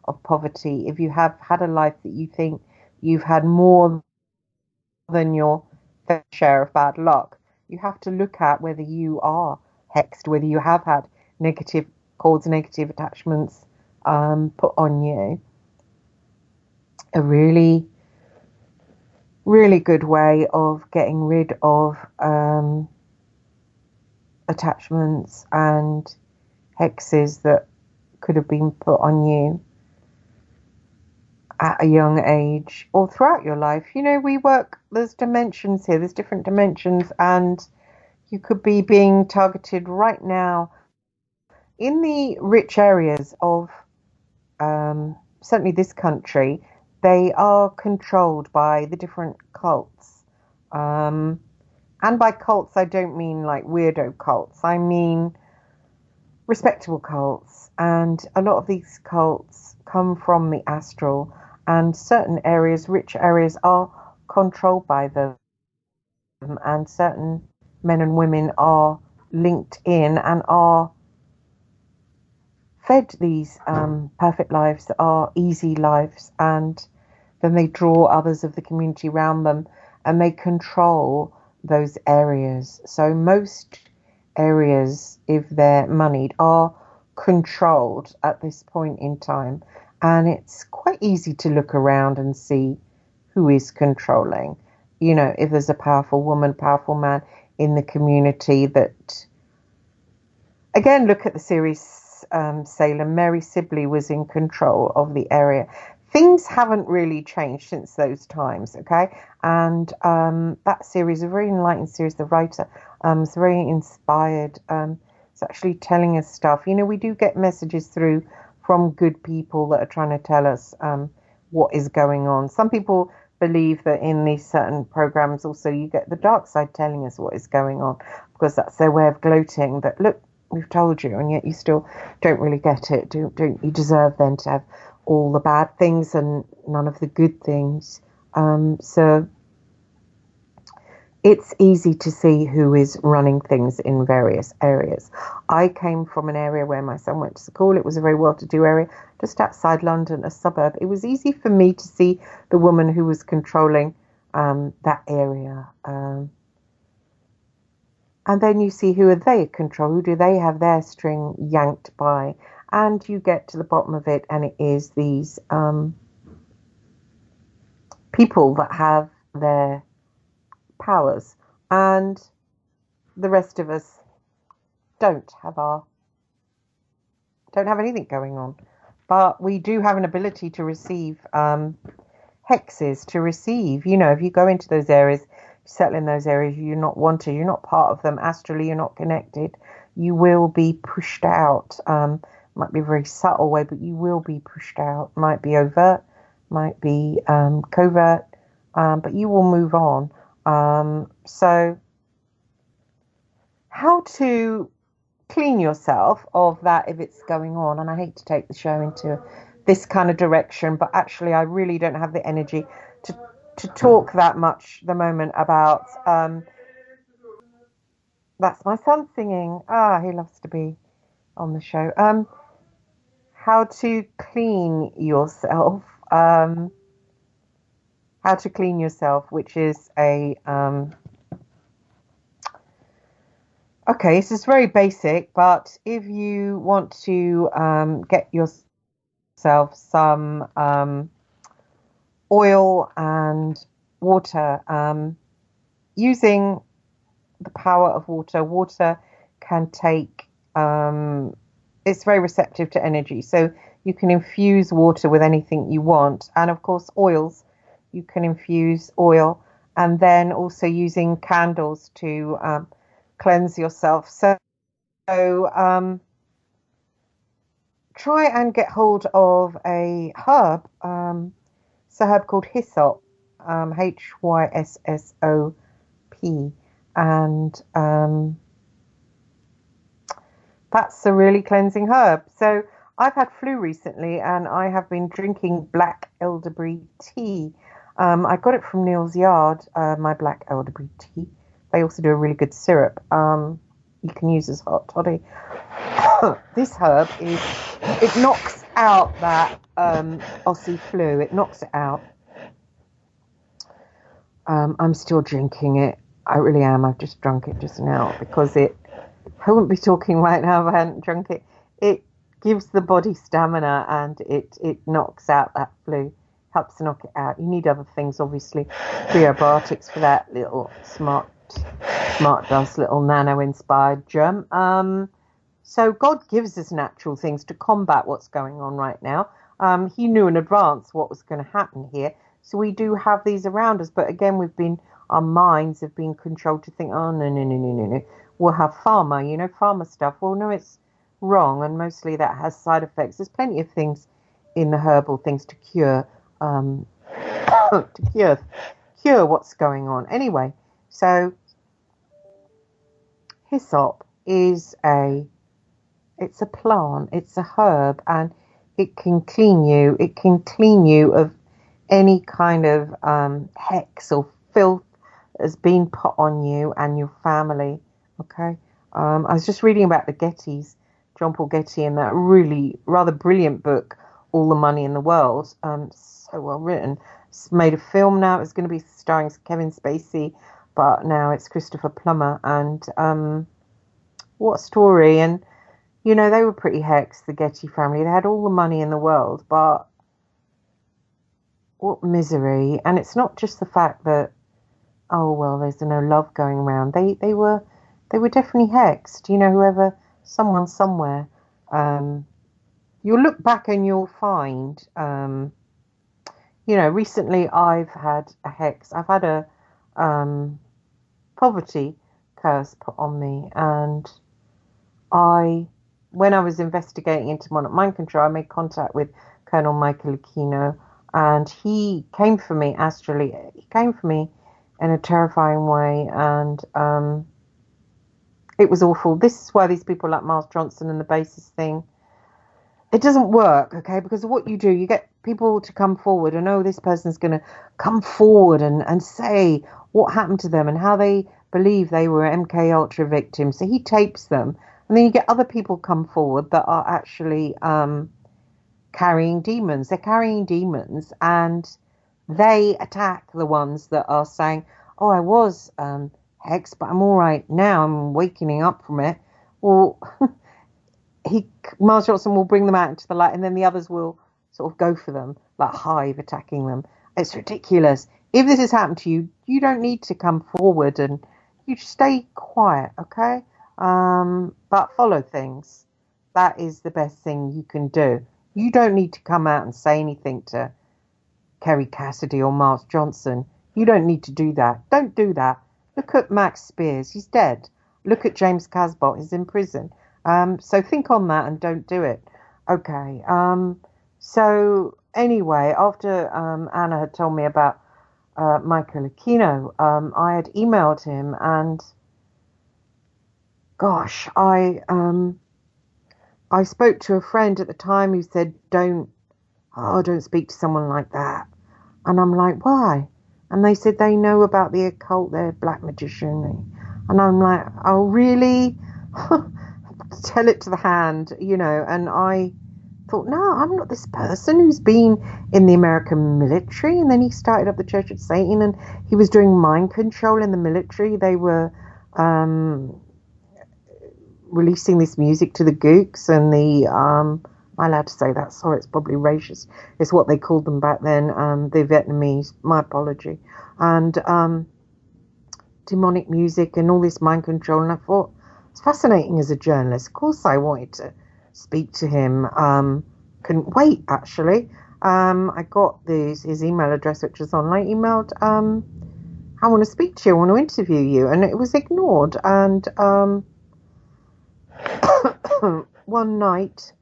of poverty, if you have had a life that you think you've had more than your fair share of bad luck, you have to look at whether you are hexed, whether you have had negative cords, negative attachments put on you. A really, really good way of getting rid of attachments and hexes that could have been put on you at a young age or throughout your life. You know, there's dimensions here, there's different dimensions, and you could be being targeted right now in the rich areas of certainly this country. They are controlled by the different cults. And by cults, I don't mean like weirdo cults. I mean respectable cults, and a lot of these cults come from the astral, and certain areas, rich areas, are controlled by them, and certain men and women are linked in and are fed these perfect lives that are easy lives, and then they draw others of the community around them and they control those areas. So most areas, if they're moneyed, are controlled at this point in time, and it's quite easy to look around and see who is controlling. You know, if there's a powerful woman, powerful man in the community that, again, look at the series Salem. Mary Sibley was in control of the area. Things haven't really changed since those times, okay? And that series, a very enlightened series, the writer is very inspired. It's actually telling us stuff. You know, we do get messages through from good people that are trying to tell us what is going on. Some people believe that in these certain programs also you get the dark side telling us what is going on, because that's their way of gloating that, look, we've told you, and yet you still don't really get it. Don't you deserve then to have all the bad things and none of the good things? So it's easy to see who is running things in various areas. I came from an area where my son went to school. It was a very well-to-do area, just outside London, a suburb. It was easy for me to see the woman who was controlling that area. And then you see, who are they control? Who do they have their string yanked by? And you get to the bottom of it, and it is these people that have their powers, and the rest of us don't have anything going on. But we do have an ability to receive hexes, to receive, you know, if you go into those areas, settle in those areas, you're not wanted, you're not part of them astrally, you're not connected, you will be pushed out. Might be a very subtle way, but you will be pushed out. Might be overt, might be covert, but you will move on. So how to clean yourself of that if it's going on, and I hate to take the show into this kind of direction, but actually I really don't have the energy to talk that much at the moment about that's my son singing. He loves to be on the show. How to clean yourself, which is a okay, this is very basic, but if you want to get yourself some oil and water, using the power of water. Water can take, it's very receptive to energy. So you can infuse water with anything you want. And of course, oils, you can infuse oil. And then also using candles to cleanse yourself. So try and get hold of a herb. It's a herb called hyssop, Hyssop. And that's a really cleansing herb. So I've had flu recently, and I have been drinking black elderberry tea. I got it from Neil's Yard, my black elderberry tea. They also do a really good syrup. You can use as hot toddy. This herb it knocks out that Aussie flu. It knocks it out. I'm still drinking it. I really am. I've just drunk it just now because I wouldn't be talking right now if I hadn't drunk it. It gives the body stamina, and it knocks out that flu, helps to knock it out. You need other things, obviously, prebiotics for that little smart dust, little nano-inspired germ. So God gives us natural things to combat what's going on right now. He knew in advance what was going to happen here. So we do have these around us. But again, our minds have been controlled to think, oh, no. We'll have pharma stuff. Well, no, it's wrong. And mostly that has side effects. There's plenty of things in the herbal things to cure, cure what's going on. Anyway, so hyssop is It's a plant. It's a herb, and it can clean you. It can clean you of any kind of hex or filth has been put on you and your family. Okay. I was just reading about the Gettys, John Paul Getty, in that really rather brilliant book, All the Money in the World. So well written. It's made a film now. It's going to be starring Kevin Spacey, but now it's Christopher Plummer. And what a story. And, you know, they were pretty hexed, the Getty family. They had all the money in the world, but what misery. And it's not just the fact that, oh, well, there's no love going around. They were definitely hexed. You know, someone somewhere. You'll look back and you'll find, you know, recently I've had a hex. I've had a poverty curse put on me. And when I was investigating into mind control, I made contact with Colonel Michael Aquino, and he came for me astrally. He came for me in a terrifying way, and it was awful. This is why these people like Miles Johnson and the basis thing, it doesn't work, okay? Because what you do, you get people to come forward and, oh, this person's going to come forward and say what happened to them and how they believe they were MK Ultra victims. So he tapes them, and then you get other people come forward that are actually carrying demons. They're carrying demons, and they attack the ones that are saying, oh, I was hexed, but I'm all right now. I'm waking up from it. Well, Miles Johnson will bring them out into the light, and then the others will sort of go for them, like Hive attacking them. It's ridiculous. If this has happened to you, you don't need to come forward, and you just stay quiet, okay? But follow things. That is the best thing you can do. You don't need to come out and say anything to Kerry Cassidy or Miles Johnson. You don't need to do that. Don't do that. Look at Max Spears. He's dead. Look at James Casbolt. He's in prison. So think on that and don't do it. Okay. So anyway, after Anna had told me about Michael Aquino, I had emailed him, and gosh, I spoke to a friend at the time who said, don't speak to someone like that. And I'm like, why? And they said they know about the occult, they're black magician. And I'm like, oh, really? Tell it to the hand, you know. And I thought, no, I'm not this person who's been in the American military. And then he started up the Church of Satan, and he was doing mind control in the military. They were releasing this music to the gooks and the am I allowed to say that? Sorry, it's probably racist. It's what they called them back then, the Vietnamese. My apology. And demonic music and all this mind control. And I thought, it's fascinating as a journalist. Of course I wanted to speak to him. Couldn't wait, actually. I got his email address, which was on. I emailed, I want to speak to you, I want to interview you. And it was ignored. And one night,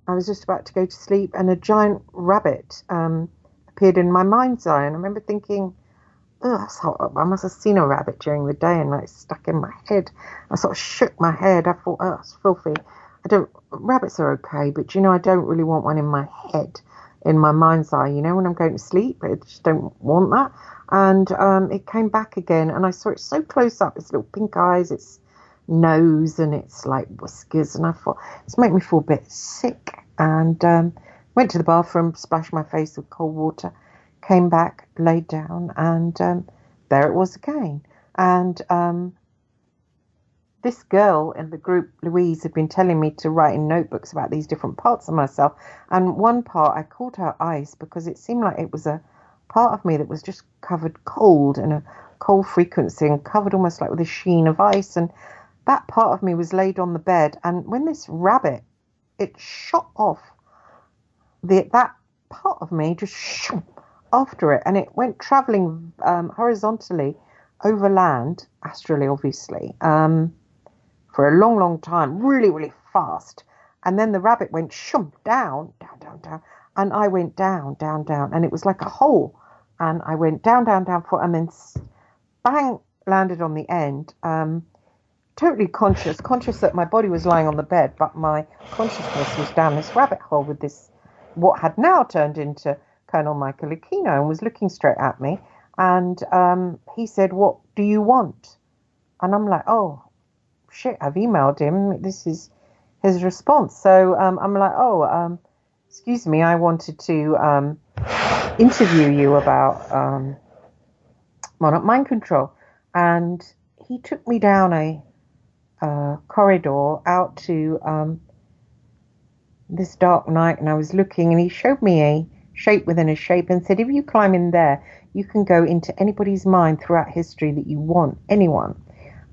I was just about to go to sleep, and a giant rabbit appeared in my mind's eye. And I remember thinking, oh, I must have seen a rabbit during the day, and like stuck in my head. I sort of shook my head. I thought, oh, it's filthy. Rabbits are okay, but, you know, I don't really want one in my head, in my mind's eye, you know, when I'm going to sleep. I just don't want that. And it came back again, and I saw it so close up, its little pink eyes, its nose, and its like whiskers, and I thought, it's making me feel a bit sick. And went to the bathroom, splashed my face with cold water, came back, laid down, and there it was again. And this girl in the group, Louise, had been telling me to write in notebooks about these different parts of myself. And one part, I called her ice, because it seemed like it was a part of me that was just covered cold, in a cold frequency, and covered almost like with a sheen of ice. And that part of me was laid on the bed. And when this rabbit, it shot off, that part of me just shot after it, and it went travelling horizontally over land, astrally obviously, for a long, long time, really, really fast. And then the rabbit went down, and I went down, and it was like a hole. And I went down, and then bang, landed on the end. totally conscious that my body was lying on the bed, but my consciousness was down this rabbit hole with this, what had now turned into Colonel Michael Aquino, and was looking straight at me. And he said, "What do you want?" And I'm like, "Oh, shit, I've emailed him. This is his response." So I'm like, "Oh, excuse me, I wanted to interview you about monarch mind control." And he took me down a corridor out to this dark night, and I was looking, and he showed me a shape within a shape and said, "If you climb in there, you can go into anybody's mind throughout history that you want, anyone."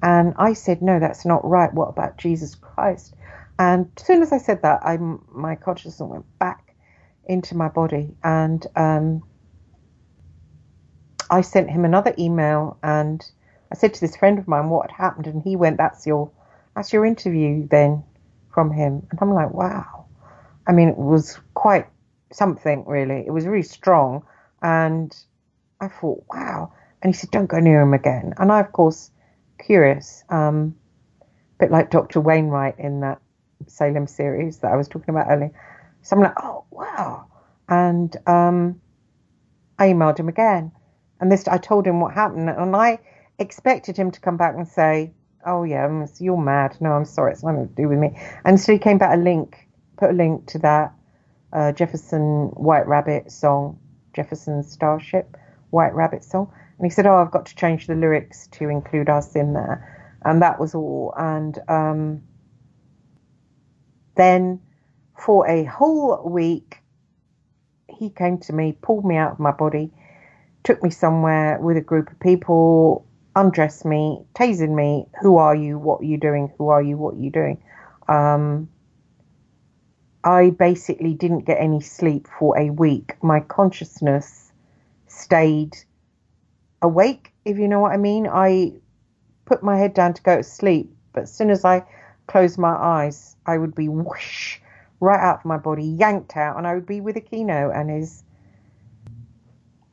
And I said, "No, that's not right. What about Jesus Christ?" And as soon as I said that, my consciousness went back into my body, and I sent him another email, and I said to this friend of mine what had happened, and he went, that's your interview then from him." And I'm like, wow. I mean, it was quite something, really. It was really strong. And I thought, wow. And he said, "Don't go near him again." And I, of course, curious, a bit like Dr. Wainwright in that Salem series that I was talking about earlier. So I'm like, oh, wow. And I emailed him again. And I told him what happened. And I expected him to come back and say, "Oh, yeah, you're mad. No, I'm sorry. It's nothing to do with me." And so he came back, put a link to that Jefferson White Rabbit song, Jefferson Starship White Rabbit song. And he said, "Oh, I've got to change the lyrics to include us in there." And that was all. And then for a whole week, he came to me, pulled me out of my body, took me somewhere with a group of people, undressed me, tasered me. "Who are you? What are you doing? Who are you? What are you doing?" I basically didn't get any sleep for a week. My consciousness stayed awake, if you know what I mean. I put my head down to go to sleep, but as soon as I closed my eyes, I would be whoosh, right out of my body, yanked out, and I would be with Aquino and his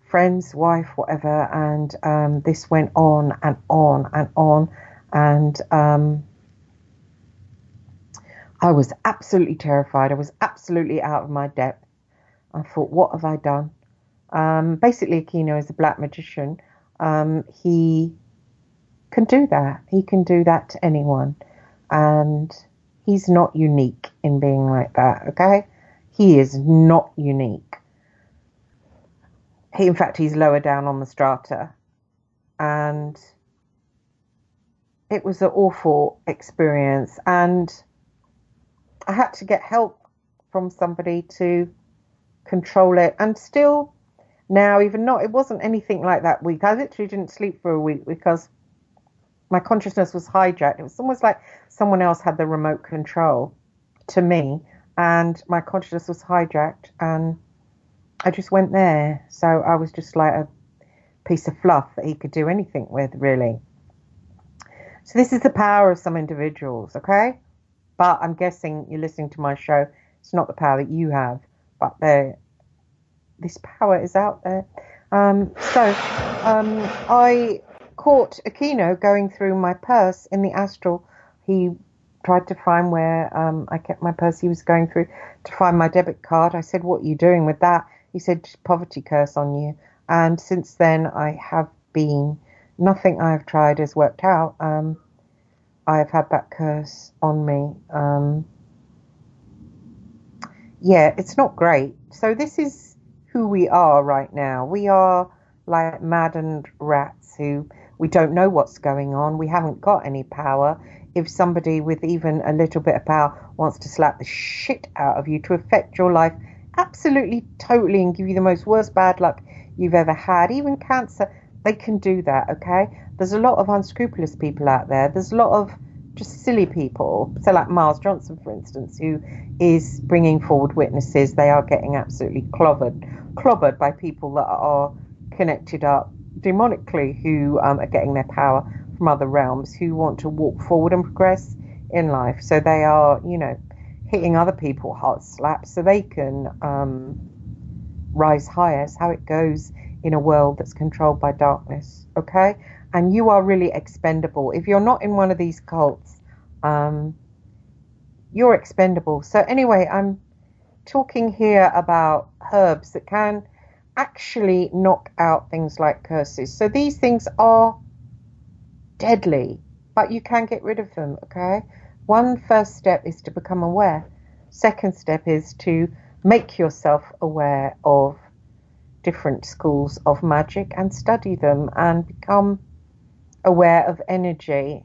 friend's wife, whatever. And this went on and on and on. And I was absolutely terrified. I was absolutely out of my depth. I thought, what have I done? Basically, Aquino is a black magician. He can do that. He can do that to anyone. And he's not unique in being like that, okay? He is not unique. In fact, he's lower down on the strata. And it was an awful experience. And I had to get help from somebody to control it. And still now, even not, it wasn't anything like that week. I literally didn't sleep for a week because my consciousness was hijacked. It was almost like someone else had the remote control to me, and my consciousness was hijacked, and I just went there. So I was just like a piece of fluff that he could do anything with, really. So this is the power of some individuals, okay? But I'm guessing you're listening to my show. It's not the power that you have, but this power is out there. I caught Aquino going through my purse in the astral. He tried to find where I kept my purse. He was going through to find my debit card. I said, "What are you doing with that?" He said, "Poverty curse on you." And since then, nothing I have tried has worked out. I have had that curse on me. Yeah, it's not great. So this is who we are right now. We are like maddened rats who we don't know what's going on. We haven't got any power. If somebody with even a little bit of power wants to slap the shit out of you to affect your life absolutely, totally, and give you the most worst bad luck you've ever had, even cancer, they can do that, okay? There's a lot of unscrupulous people out there. There's a lot of just silly people. So like Miles Johnson, for instance, who is bringing forward witnesses. They are getting absolutely clobbered by people that are connected up demonically, who are getting their power from other realms, who want to walk forward and progress in life. So they are, hitting other people hard slaps so they can rise higher. It's how it goes in a world that's controlled by darkness, okay? And you are really expendable. If you're not in one of these cults, you're expendable. So anyway, I'm talking here about herbs that can actually knock out things like curses. So these things are deadly, but you can get rid of them, okay? One first step is to become aware. Second step is to make yourself aware of different schools of magic and study them and become aware of energy,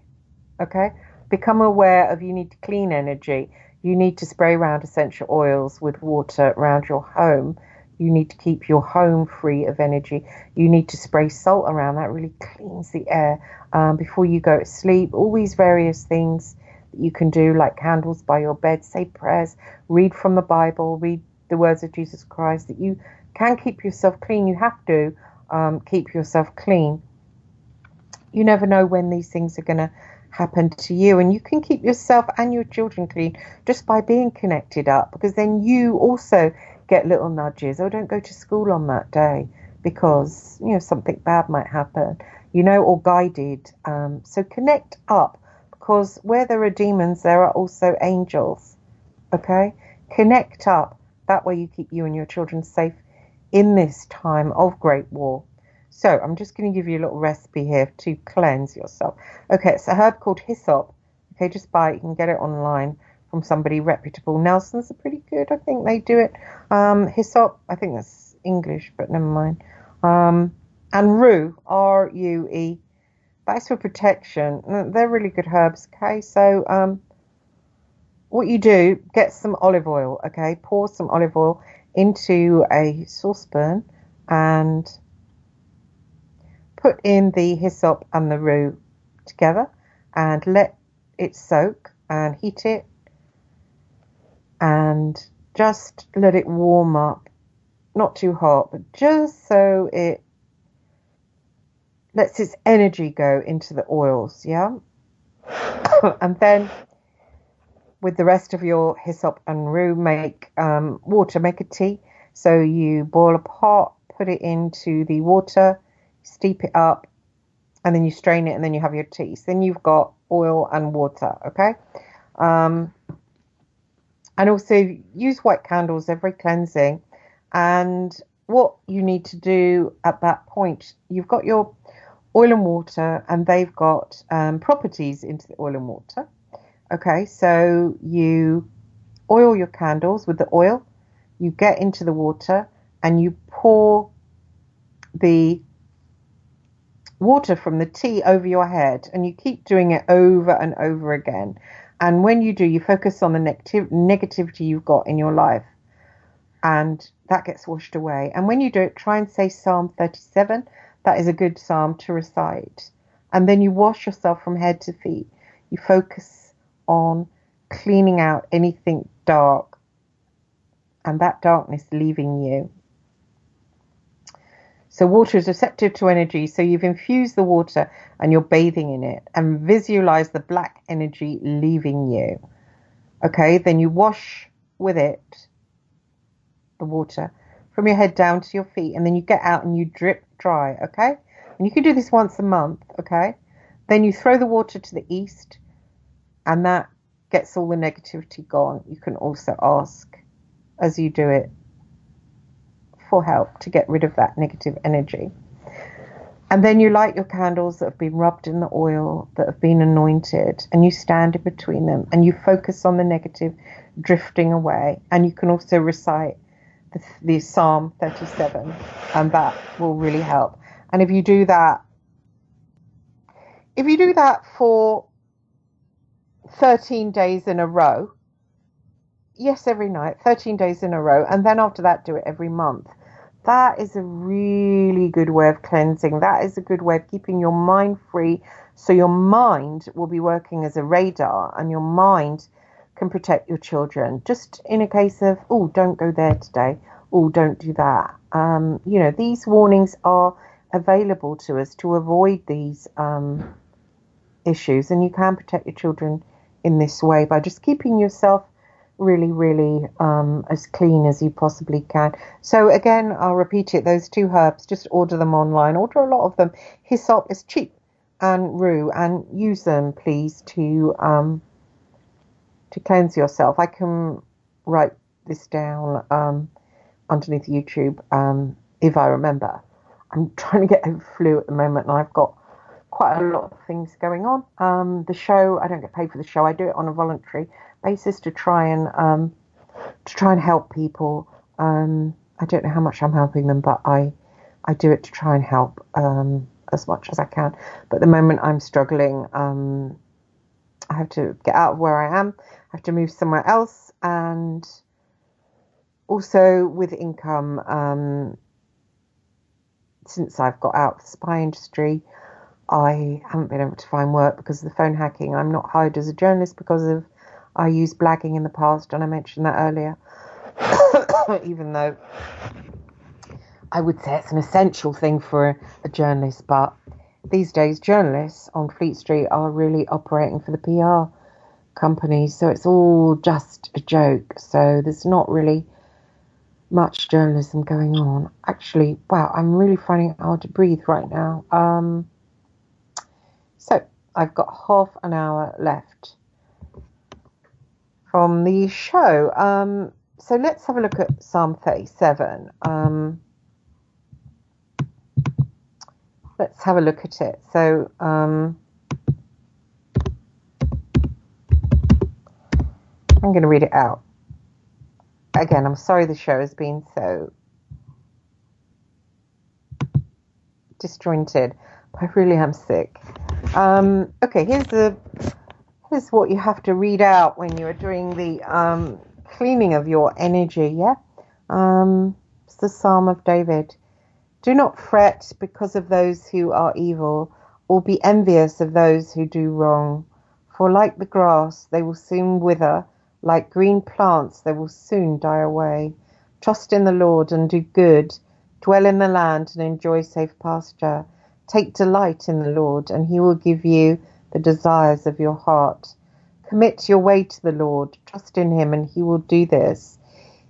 okay? Become aware of you need to clean energy. You need to spray around essential oils with water around your home. You need to keep your home free of energy. You need to spray salt around. That really cleans the air before you go to sleep. All these various things that you can do, like candles by your bed, say prayers, read from the Bible, read the words of Jesus Christ, that you can keep yourself clean. You have to keep yourself clean. You never know when these things are going to happen to you, and you can keep yourself and your children clean just by being connected up, because then you also get little nudges. Oh, don't go to school on that day because, you know, something bad might happen, you know, or guided. So connect up, because where there are demons, there are also angels, okay? Connect up. That way you keep you and your children safe in this time of great war. So I'm just going to give you a little recipe here to cleanse yourself. Okay, it's a herb called hyssop. Okay, just buy it. You can get it online from somebody reputable. Nelson's are pretty good. I think they do it. Hyssop, I think that's English, but never mind. And rue, R-U-E. That's for protection. They're really good herbs. Okay, so what you do, get some olive oil. Okay, pour some olive oil into a saucepan and put in the hyssop and the rue together and let it soak and heat it and just let it warm up. Not too hot, but just so it lets its energy go into the oils, yeah? And then with the rest of your hyssop and rue, make water, make a tea. So you boil a pot, put it into the water, steep it up, and then you strain it, and then you have your tea. So then you've got oil and water, okay? And also use white candles, they're very cleansing. And what you need to do at that point, you've got your oil and water, and they've got properties into the oil and water. Okay, so you oil your candles with the oil, you get into the water, and you pour the water from the tea over your head, and you keep doing it over and over again. And when you do, you focus on the negativity you've got in your life, and that gets washed away. And when you do it, try and say Psalm 37. That is a good psalm to recite. And then you wash yourself from head to feet. You focus on cleaning out anything dark and that darkness leaving you. So water is receptive to energy. So you've infused the water and you're bathing in it, and visualize the black energy leaving you. Okay, then you wash with it, the water, from your head down to your feet, and then you get out and you drip dry, okay? And you can do this once a month, okay? Then you throw the water to the east, and that gets all the negativity gone. You can also ask, as you do it, for help to get rid of that negative energy. And then you light your candles that have been rubbed in the oil, that have been anointed, and you stand in between them, and you focus on the negative drifting away. And you can also recite the Psalm 37, and that will really help. And if you do that for 13 days in a row, yes, every night, 13 days in a row, and then after that do it every month, that is a really good way of cleansing. That is a good way of keeping your mind free, so your mind will be working as a radar, and your mind can protect your children. Just in a case of, oh, don't go there today, oh, don't do that. These warnings are available to us to avoid these issues, and you can protect your children in this way by just keeping yourself really, really as clean as you possibly can. So again, I'll repeat it, those 2 herbs, just order them online. Order a lot of them. Hyssop is cheap and rue, and use them, please, to cleanse yourself. I can write this down underneath YouTube if I remember. I'm trying to get over flu at the moment, and I've got quite a lot of things going on. The show, I don't get paid for the show. I do it on a voluntary basis to try and help people. I don't know how much I'm helping them, but I do it to try and help as much as I can. But at the moment I'm struggling. I have to get out of where I am. I have to move somewhere else, and also with income, since I've got out of the spy industry, I haven't been able to find work because of the phone hacking. I'm not hired as a journalist because of I used blagging in the past, and I mentioned that earlier. Even though I would say it's an essential thing for a journalist, but these days journalists on Fleet Street are really operating for the PR companies, so it's all just a joke. So there's not really much journalism going on. Actually, wow, I'm really finding it hard to breathe right now. So I've got half an hour left from the show. So let's have a look at Psalm 37. Let's have a look at it. So I'm going to read it out. Again, I'm sorry the show has been so disjointed. I really am sick. Okay, here's what you have to read out when you're doing the cleaning of your energy, yeah? It's the Psalm of David. Do not fret because of those who are evil, or be envious of those who do wrong. For like the grass, they will soon wither. Like green plants, they will soon die away. Trust in the Lord and do good. Dwell in the land and enjoy safe pasture. Take delight in the Lord, and he will give you the desires of your heart. Commit your way to the Lord. Trust in him, and he will do this.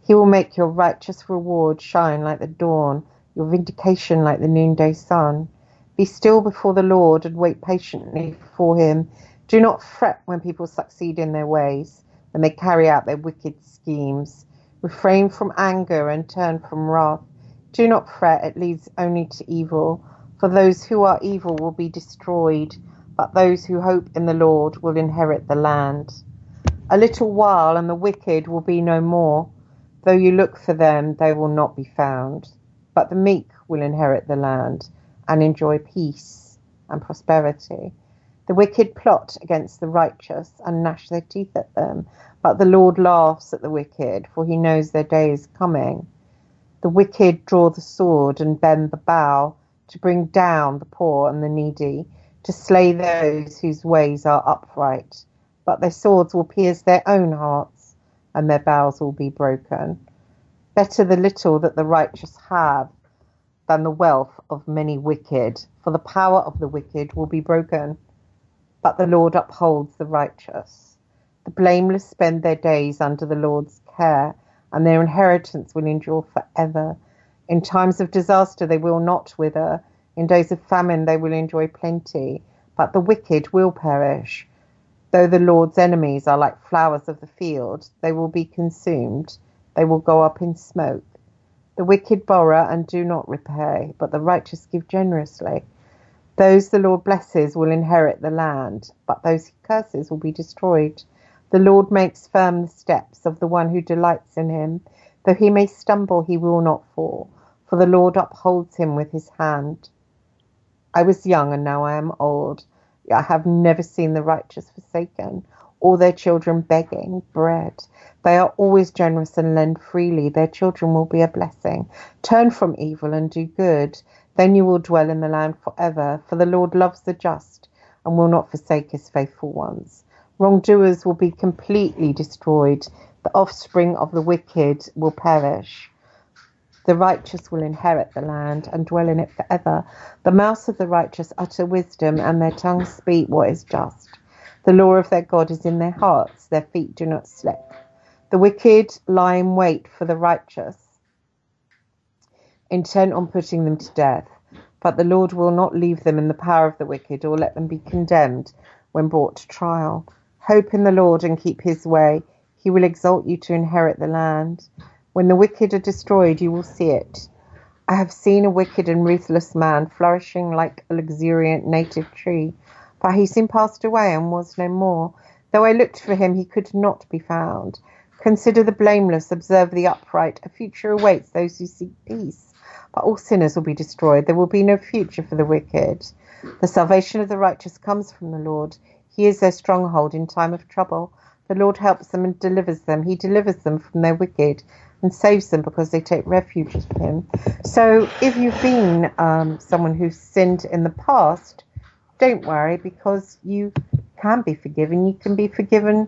He will make your righteous reward shine like the dawn, your vindication like the noonday sun. Be still before the Lord and wait patiently for him. Do not fret when people succeed in their ways, when they carry out their wicked schemes. Refrain from anger and turn from wrath. Do not fret, it leads only to evil. For those who are evil will be destroyed, but those who hope in the Lord will inherit the land. A little while and the wicked will be no more. Though you look for them, they will not be found. But the meek will inherit the land and enjoy peace and prosperity. The wicked plot against the righteous and gnash their teeth at them, but the Lord laughs at the wicked, for he knows their day is coming. The wicked draw the sword and bend the bow to bring down the poor and the needy, to slay those whose ways are upright. But their swords will pierce their own hearts, and their bows will be broken. Better the little that the righteous have than the wealth of many wicked, for the power of the wicked will be broken. But the Lord upholds the righteous. The blameless spend their days under the Lord's care, and their inheritance will endure forever. In times of disaster they will not wither. In days of famine they will enjoy plenty, but the wicked will perish. Though the Lord's enemies are like flowers of the field, they will be consumed. They will go up in smoke. The wicked borrow and do not repay, but the righteous give generously. Those the Lord blesses will inherit the land, but those he curses will be destroyed. The Lord makes firm the steps of the one who delights in him. Though he may stumble, he will not fall, for the Lord upholds him with his hand. I was young, and now I am old. I have never seen the righteous forsaken, or their children begging bread. They are always generous and lend freely. Their children will be a blessing. Turn from evil and do good. Then you will dwell in the land forever. For the Lord loves the just and will not forsake his faithful ones. Wrongdoers will be completely destroyed. The offspring of the wicked will perish. The righteous will inherit the land and dwell in it forever. The mouths of the righteous utter wisdom, and their tongues speak what is just. The law of their God is in their hearts. Their feet do not slip. The wicked lie in wait for the righteous, intent on putting them to death. But the Lord will not leave them in the power of the wicked, or let them be condemned when brought to trial. Hope in the Lord and keep his way. He will exalt you to inherit the land. When the wicked are destroyed, you will see it. I have seen a wicked and ruthless man flourishing like a luxuriant native tree, but he soon passed away and was no more. Though I looked for him, he could not be found. Consider the blameless, observe the upright. A future awaits those who seek peace, but all sinners will be destroyed. There will be no future for the wicked. The salvation of the righteous comes from the Lord. He is their stronghold in time of trouble. The Lord helps them and delivers them. He delivers them from their wicked and saves them because they take refuge in him. So if you've been someone who's sinned in the past, don't worry, because you can be forgiven. You can be forgiven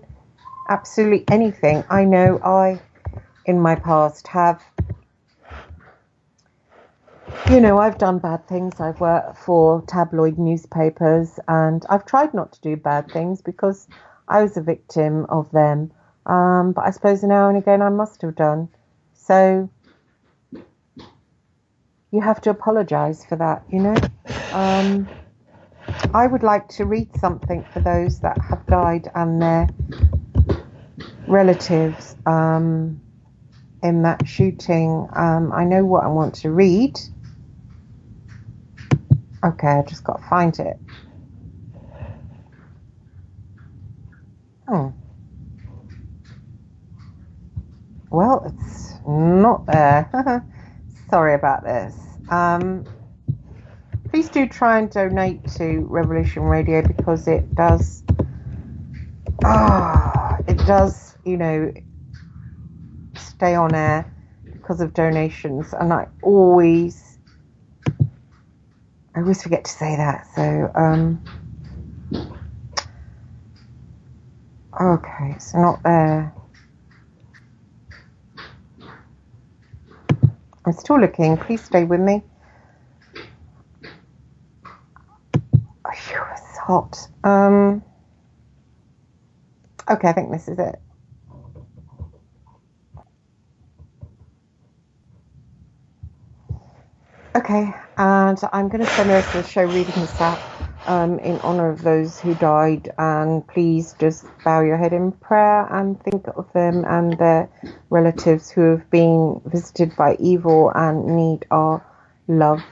absolutely anything. I know I, in my past, have, I've done bad things. I've worked for tabloid newspapers, and I've tried not to do bad things because I was a victim of them. But I suppose now and again I must have done. So you have to apologise for that, I would like to read something for those that have died and their relatives in that shooting. I know what I want to read. Okay, I just got to find it. Oh. Well, it's not there. Sorry about this. Please do try and donate to Revolution Radio, because it does, stay on air because of donations. And I always forget to say that. So, okay, it's not there. I'm still looking. Please stay with me. Oh, it's hot. Okay, I think this is it. Okay, and I'm going to spend the rest of the show reading this out in honour of those who died. And please just bow your head in prayer and think of them and their relatives who have been visited by evil and need our love.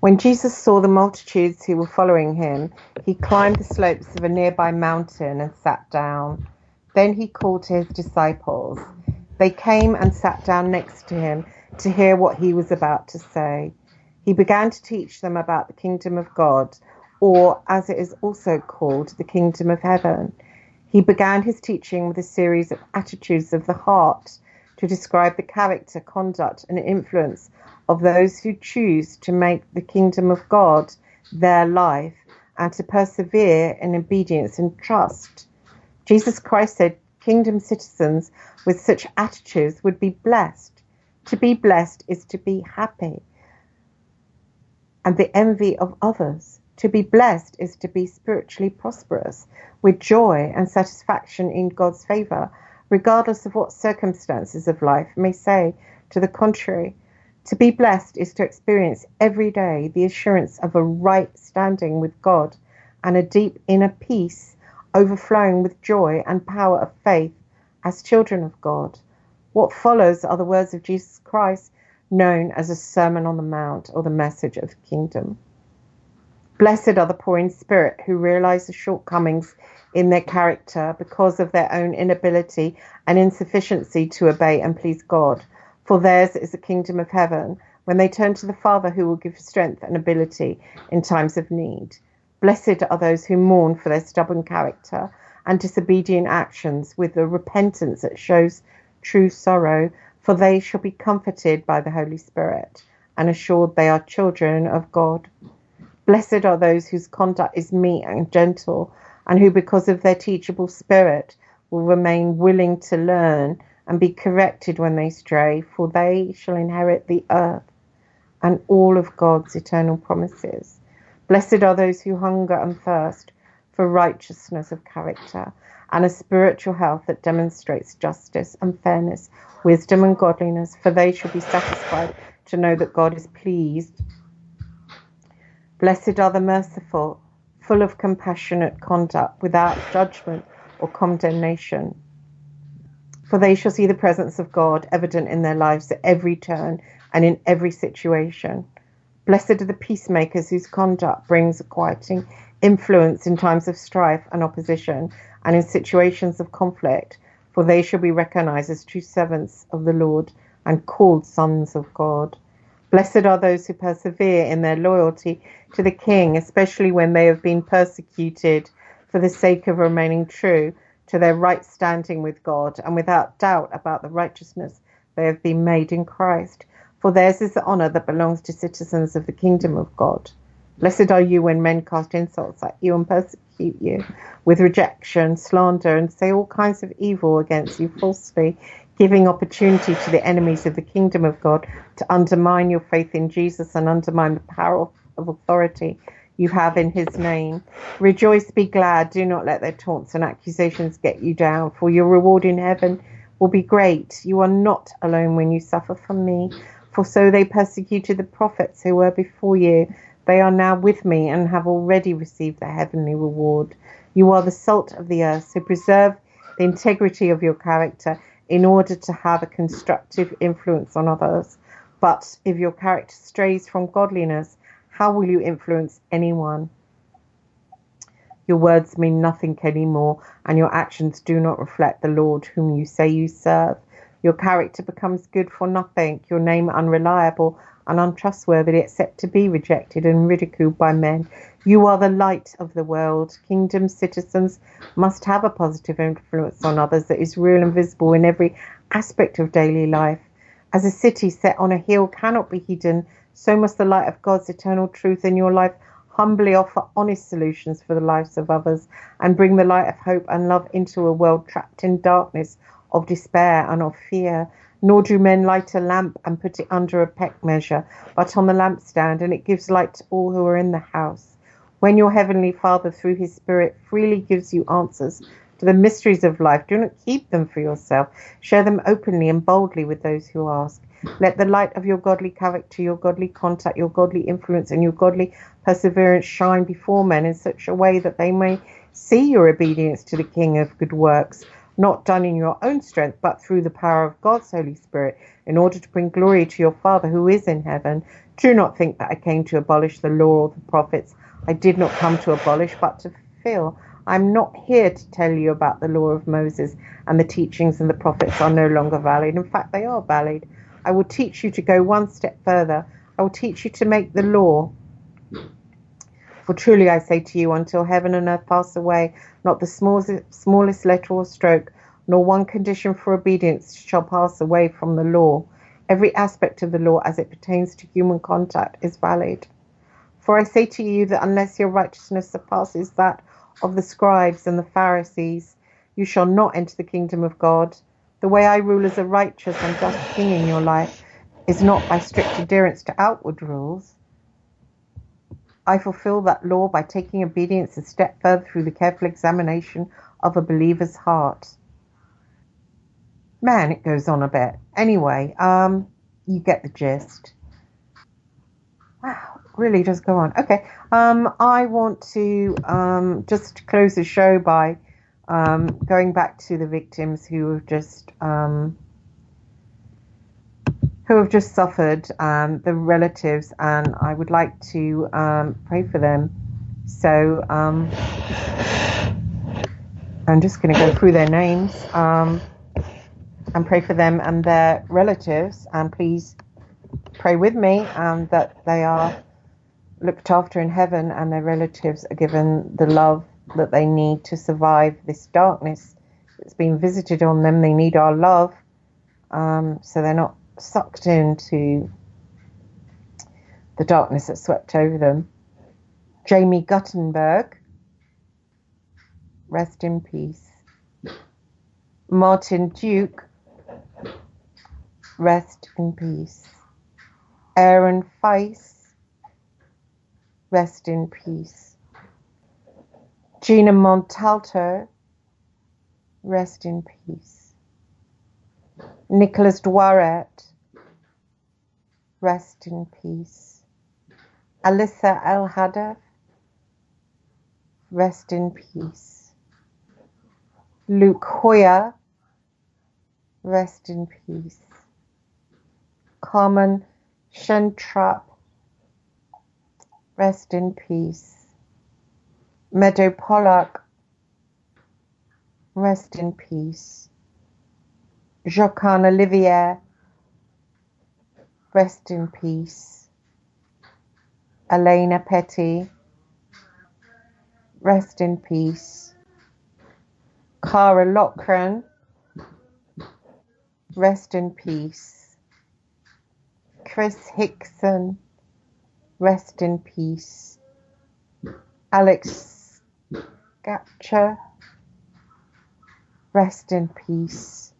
When Jesus saw the multitudes who were following him, he climbed the slopes of a nearby mountain and sat down. Then he called to his disciples. They came and sat down next to him to hear what he was about to say. He began to teach them about the kingdom of God, or as it is also called, the kingdom of heaven. He began his teaching with a series of attitudes of the heart to describe the character, conduct, and influence of those who choose to make the kingdom of God their life and to persevere in obedience and trust. Jesus Christ said kingdom citizens with such attitudes would be blessed. To be blessed is to be happy and the envy of others. To be blessed is to be spiritually prosperous with joy and satisfaction in God's favour, regardless of what circumstances of life may say to the contrary. To be blessed is to experience every day the assurance of a right standing with God and a deep inner peace overflowing with joy and power of faith as children of God. What follows are the words of Jesus Christ, known as a Sermon on the Mount, or the message of the kingdom. Blessed are the poor in spirit, who realize the shortcomings in their character because of their own inability and insufficiency to obey and please God. For theirs is the kingdom of heaven, when they turn to the Father who will give strength and ability in times of need. Blessed are those who mourn for their stubborn character and disobedient actions with the repentance that shows true sorrow, for they shall be comforted by the Holy Spirit and assured they are children of God. Blessed are those whose conduct is meek and gentle, and who, because of their teachable spirit, will remain willing to learn and be corrected when they stray, for they shall inherit the earth and all of God's eternal promises. Blessed are those who hunger and thirst for righteousness of character, and a spiritual health that demonstrates justice and fairness, wisdom and godliness, for they shall be satisfied to know that God is pleased. Blessed are the merciful, full of compassionate conduct, without judgment or condemnation, for they shall see the presence of God evident in their lives at every turn and in every situation. Blessed are the peacemakers whose conduct brings a quieting influence in times of strife and opposition and in situations of conflict, for they shall be recognized as true servants of the Lord and called sons of God. Blessed are those who persevere in their loyalty to the King, especially when they have been persecuted for the sake of remaining true to their right standing with God and without doubt about the righteousness they have been made in Christ. For theirs is the honour that belongs to citizens of the kingdom of God. Blessed are you when men cast insults at you and persecute you with rejection, slander, and say all kinds of evil against you falsely, giving opportunity to the enemies of the kingdom of God to undermine your faith in Jesus and undermine the power of authority you have in his name. Rejoice, be glad, do not let their taunts and accusations get you down, for your reward in heaven will be great. You are not alone when you suffer from me, for so they persecuted the prophets who were before you. They are now with me and have already received their heavenly reward. You are the salt of the earth, so preserve the integrity of your character in order to have a constructive influence on others. But if your character strays from godliness, how will you influence anyone? Your words mean nothing anymore, and your actions do not reflect the Lord whom you say you serve. Your character becomes good for nothing, your name unreliable and untrustworthy, except to be rejected and ridiculed by men. You are the light of the world. Kingdom citizens must have a positive influence on others that is real and visible in every aspect of daily life. As a city set on a hill cannot be hidden, so must the light of God's eternal truth in your life humbly offer honest solutions for the lives of others and bring the light of hope and love into a world trapped in darkness of despair and of fear. Nor do men light a lamp and put it under a peck measure, but on the lampstand, and it gives light to all who are in the house. When your heavenly Father, through his Spirit, freely gives you answers to the mysteries of life, do not keep them for yourself. Share them openly and boldly with those who ask. Let the light of your godly character, your godly contact, your godly influence, and your godly perseverance shine before men in such a way that they may see your obedience to the King of good works, not done in your own strength, but through the power of God's Holy Spirit, in order to bring glory to your Father who is in heaven. Do not think that I came to abolish the law or the prophets. I did not come to abolish, but to fulfill. I am not here to tell you about the law of Moses and the teachings and the prophets are no longer valid. In fact, they are valid. I will teach you to go one step further. I will teach you to make the law. For truly I say to you, until heaven and earth pass away, not the smallest letter or stroke, nor one condition for obedience shall pass away from the law. Every aspect of the law as it pertains to human contact is valid. For I say to you that unless your righteousness surpasses that of the scribes and the Pharisees, you shall not enter the kingdom of God. The way I rule as a righteous and just king in your life is not by strict adherence to outward rules. I fulfill that law by taking obedience a step further through the careful examination of a believer's heart. Man, it goes on a bit. Anyway, you get the gist. Wow, it really does go on. Okay, I want to just close the show by going back to the victims who have just suffered, the relatives, and I would like to pray for them. So I'm just going to go through their names and pray for them and their relatives, and please pray with me that they are looked after in heaven and their relatives are given the love that they need to survive this darkness that's been visited on them. They need our love, so they're not sucked into the darkness that swept over them. Jamie Guttenberg, rest in peace. Martin Duke, rest in peace. Aaron Feiss, rest in peace. Gina Montalto, rest in peace. Nicholas Dwaret, rest in peace. Alyssa El Hadaf, rest in peace. Luke Hoyer, rest in peace. Carmen Shentrap, rest in peace. Meadow Pollock, rest in peace. Joanna Olivier, rest in peace. Elena Petty, rest in peace. Cara Loughran, rest in peace. Chris Hickson, rest in peace. Alex Gatcher, rest in peace.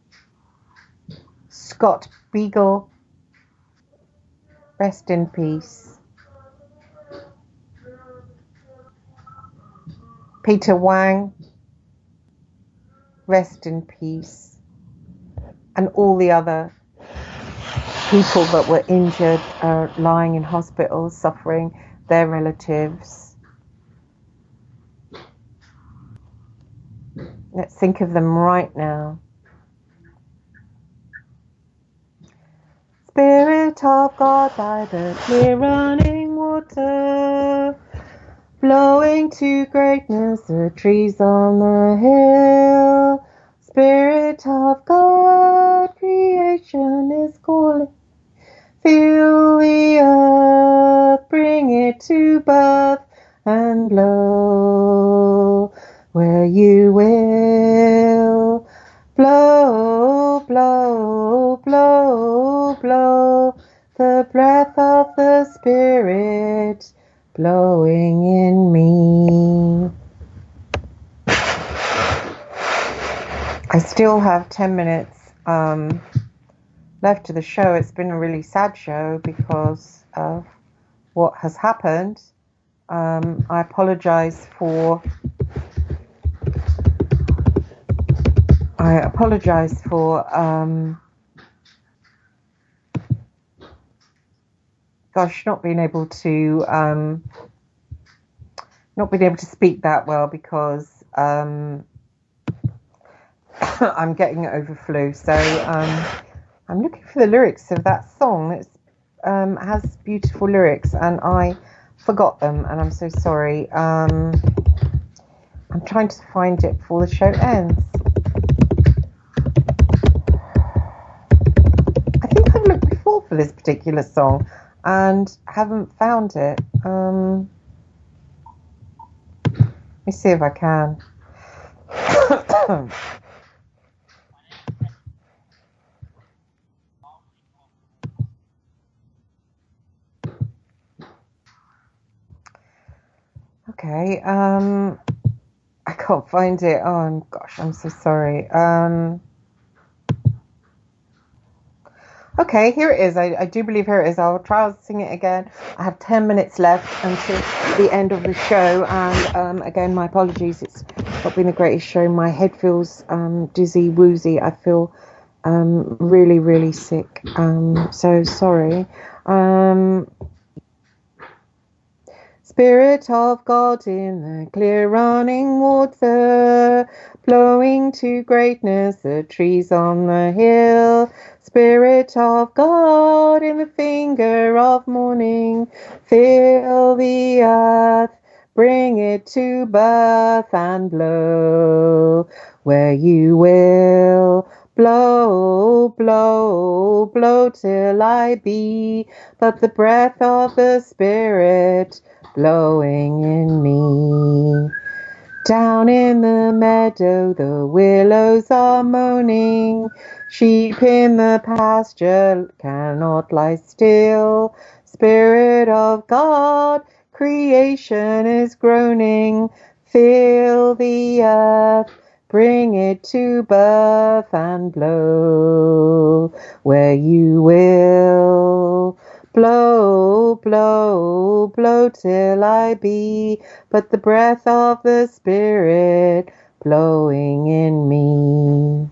Scott Beagle, rest in peace. Peter Wang, rest in peace. And all the other people that were injured, lying in hospitals, suffering, their relatives. Let's think of them right now. Spirit of God by the clear running water, blowing to greatness the trees on the hill. Spirit of God, creation is calling. Fill the earth, bring it to birth and blow where you will. Blow, blow, blow, blow the breath of the Spirit blowing in me. I still have 10 minutes left to the show. It's been a really sad show because of what has happened. I apologize for not being able to speak that well because I'm getting over flu. So I'm looking for the lyrics of that song that has beautiful lyrics, and I forgot them, and I'm so sorry. I'm trying to find it before the show ends. I think I've looked before for this particular song and haven't found it. Let me see if I can. Okay, I can't find it. Oh, gosh, I'm so sorry. Okay, here it is. I do believe here it is. I'll try to sing it again. I have 10 minutes left until the end of the show. And again, my apologies. It's not been the greatest show. My head feels dizzy, woozy. I feel really, really sick. So sorry. Spirit of God in the clear running water, blowing to greatness the trees on the hill. Spirit of God in the finger of morning, fill the earth, bring it to birth and blow where you will. Blow, blow, blow till I be but the breath of the Spirit blowing in me. Down in the meadow the willows are moaning, sheep in the pasture cannot lie still. Spirit of God, creation is groaning, fill the earth, bring it to birth and blow where you will. Blow, blow, blow till I be but the breath of the Spirit blowing in me.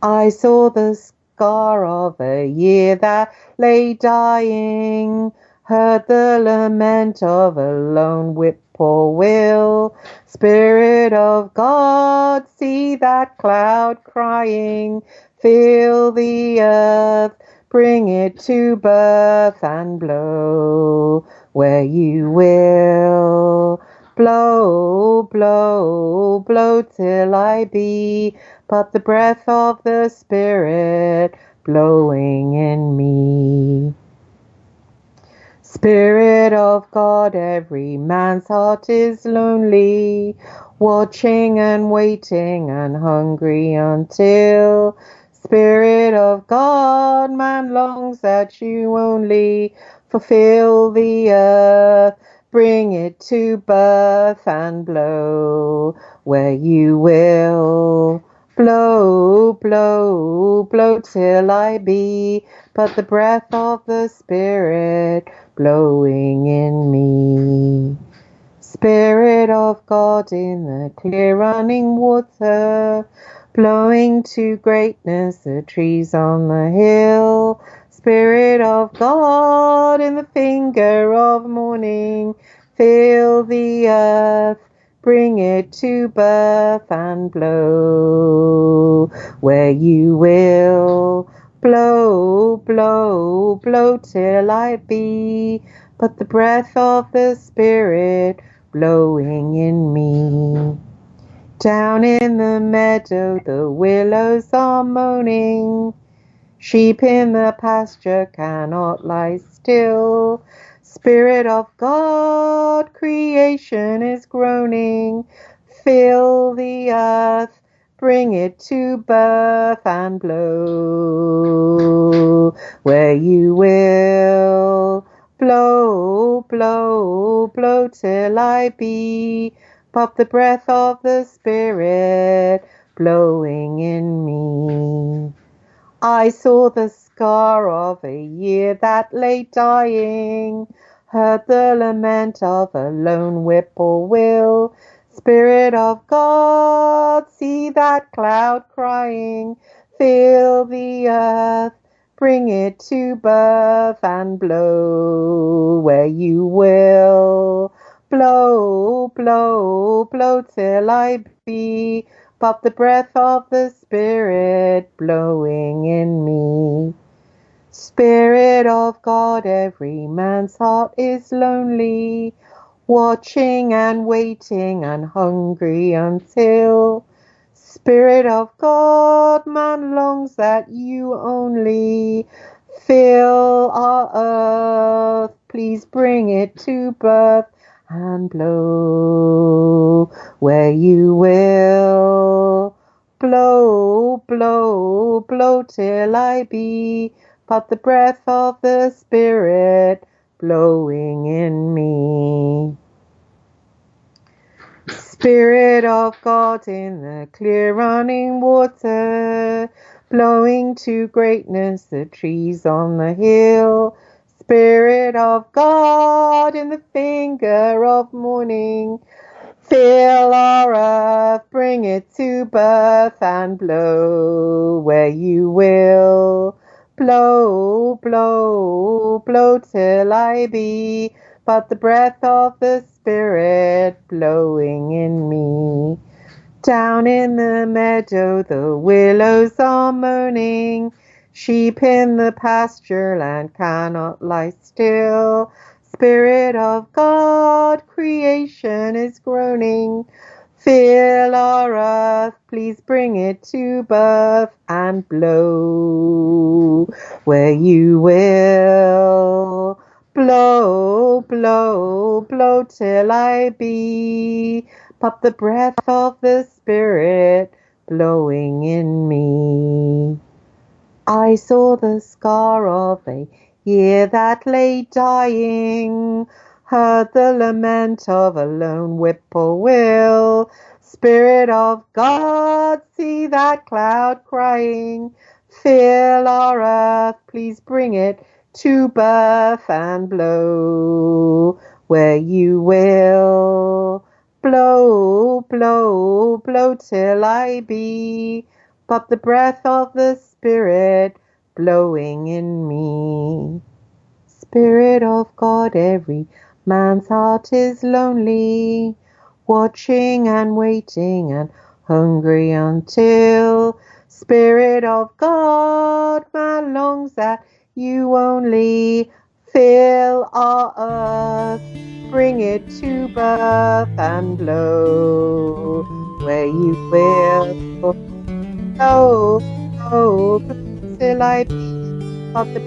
I saw the scar of a year that lay dying, heard the lament of a lone whippoorwill. Spirit of God, see that cloud crying, fill the earth, bring it to birth and blow where you will. Blow, blow, blow till I be but the breath of the Spirit blowing in me. Spirit of God, every man's heart is lonely, watching and waiting and hungry until. Spirit of God, man longs that you only fulfill the earth, bring it to birth and blow where you will. Blow, blow, blow till I be but the breath of the Spirit blowing in me. Spirit of God in the clear running water, blowing to greatness the trees on the hill. Spirit of God in the finger of morning, fill the earth, bring it to birth and blow where you will. Blow, blow, blow till I be but the breath of the Spirit blowing in me. Down in the meadow the willows are moaning, sheep in the pasture cannot lie still. Spirit of God, creation is groaning, fill the earth, bring it to birth and blow where you will. Blow, blow, blow till I be but the breath of the Spirit blowing in me. I saw the scar of a year that lay dying, heard the lament of a lone whippoorwill. Spirit of God, see that cloud crying, fill the earth, bring it to birth and blow where you will. Blow, blow, blow till I be but the breath of the Spirit blowing in me. Spirit of God, every man's heart is lonely, watching and waiting and hungry until. Spirit of God, man longs that you only fill our earth, please bring it to birth and blow where you will. Blow, blow, blow till I be but the breath of the Spirit blowing in me. Spirit of God in the clear running water, blowing to greatness the trees on the hill. Spirit of God in the finger of morning, fill our earth, bring it to birth and blow where you will. Blow, blow, blow till I be but the breath of the Spirit blowing in me. Down in the meadow the willows are moaning, sheep in the pasture land cannot lie still. Spirit of God, creation is groaning, fill our earth, please bring it to birth and blow where you will. Blow, blow, blow till I be but the breath of the Spirit blowing in me. I saw the scar of a year that lay dying, heard the lament of a lone whippoorwill. Spirit of God, see that cloud crying, fill our earth, please bring it to birth and blow where you will. Blow, blow, blow till I be but the breath of the Spirit blowing in me. Spirit of God, every man's heart is lonely, watching and waiting and hungry until, Spirit of God, man longs that you only fill our earth, bring it to birth and blow where you will. Blow, blow, blow till I be but the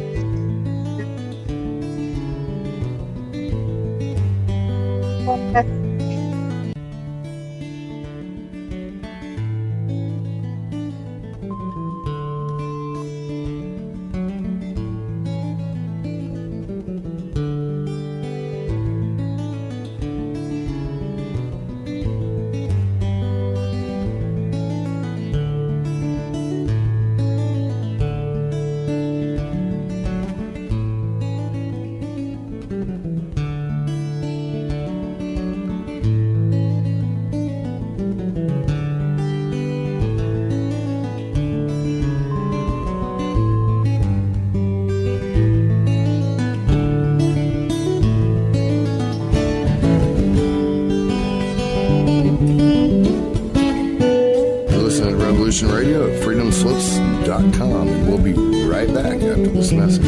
Radio at freedomslips.com, and we'll be right back after this message.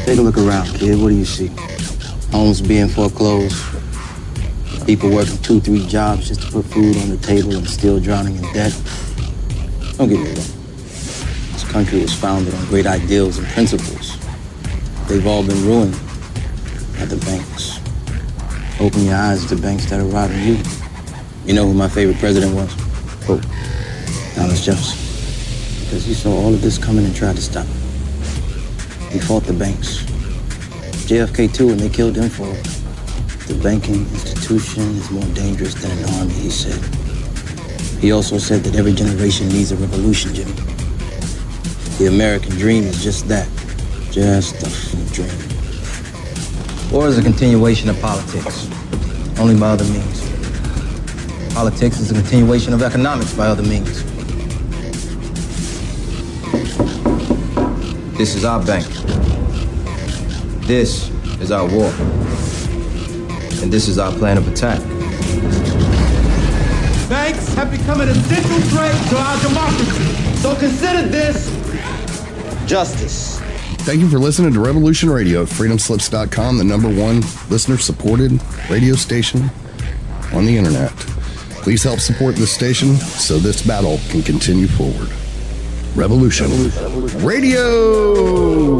Take a look around, kid. What do you see? Homes being foreclosed, people working 2-3 jobs just to put food on the table and still drowning in debt. Don't get me wrong. This country was founded on great ideals and principles. They've all been ruined by the banks. Open your eyes to banks that are robbing you. You know who my favorite president was? Who? Thomas Jefferson. Because he saw all of this coming and tried to stop it. He fought the banks. JFK too, and they killed him for it. The banking institution is more dangerous than an army, he said. He also said that every generation needs a revolution, Jimmy. The American dream is just that. Just a dream. War is a continuation of politics, only by other means. Politics is a continuation of economics by other means. This is our bank. This is our war. And this is our plan of attack. Banks have become an essential threat to our democracy. So consider this justice. Thank you for listening to Revolution Radio at freedomslips.com, the #1 listener-supported radio station on the internet. Please help support this station so this battle can continue forward. Revolution Radio!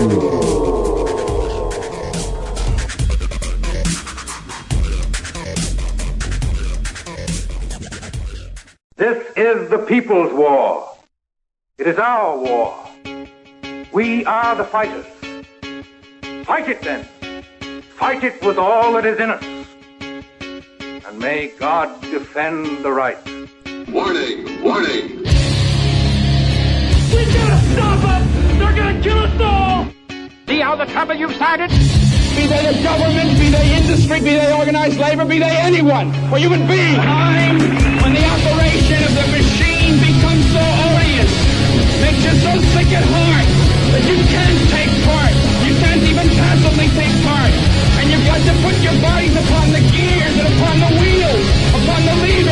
This is the people's war. It is our war. We are the fighters. Fight it then. Fight it with all that is in us. And may God defend the right. Warning! Warning! We gotta stop them! They're gonna kill us all! See how the trouble you've started? Be they the government, be they industry, be they organized labor, be they anyone, or human beings. Time when the operation of the machine becomes so odious, makes you so sick at heart that you can't take part. You can't even passively take part. And you've got to put your bodies upon the gears and upon the wheels, upon the levers.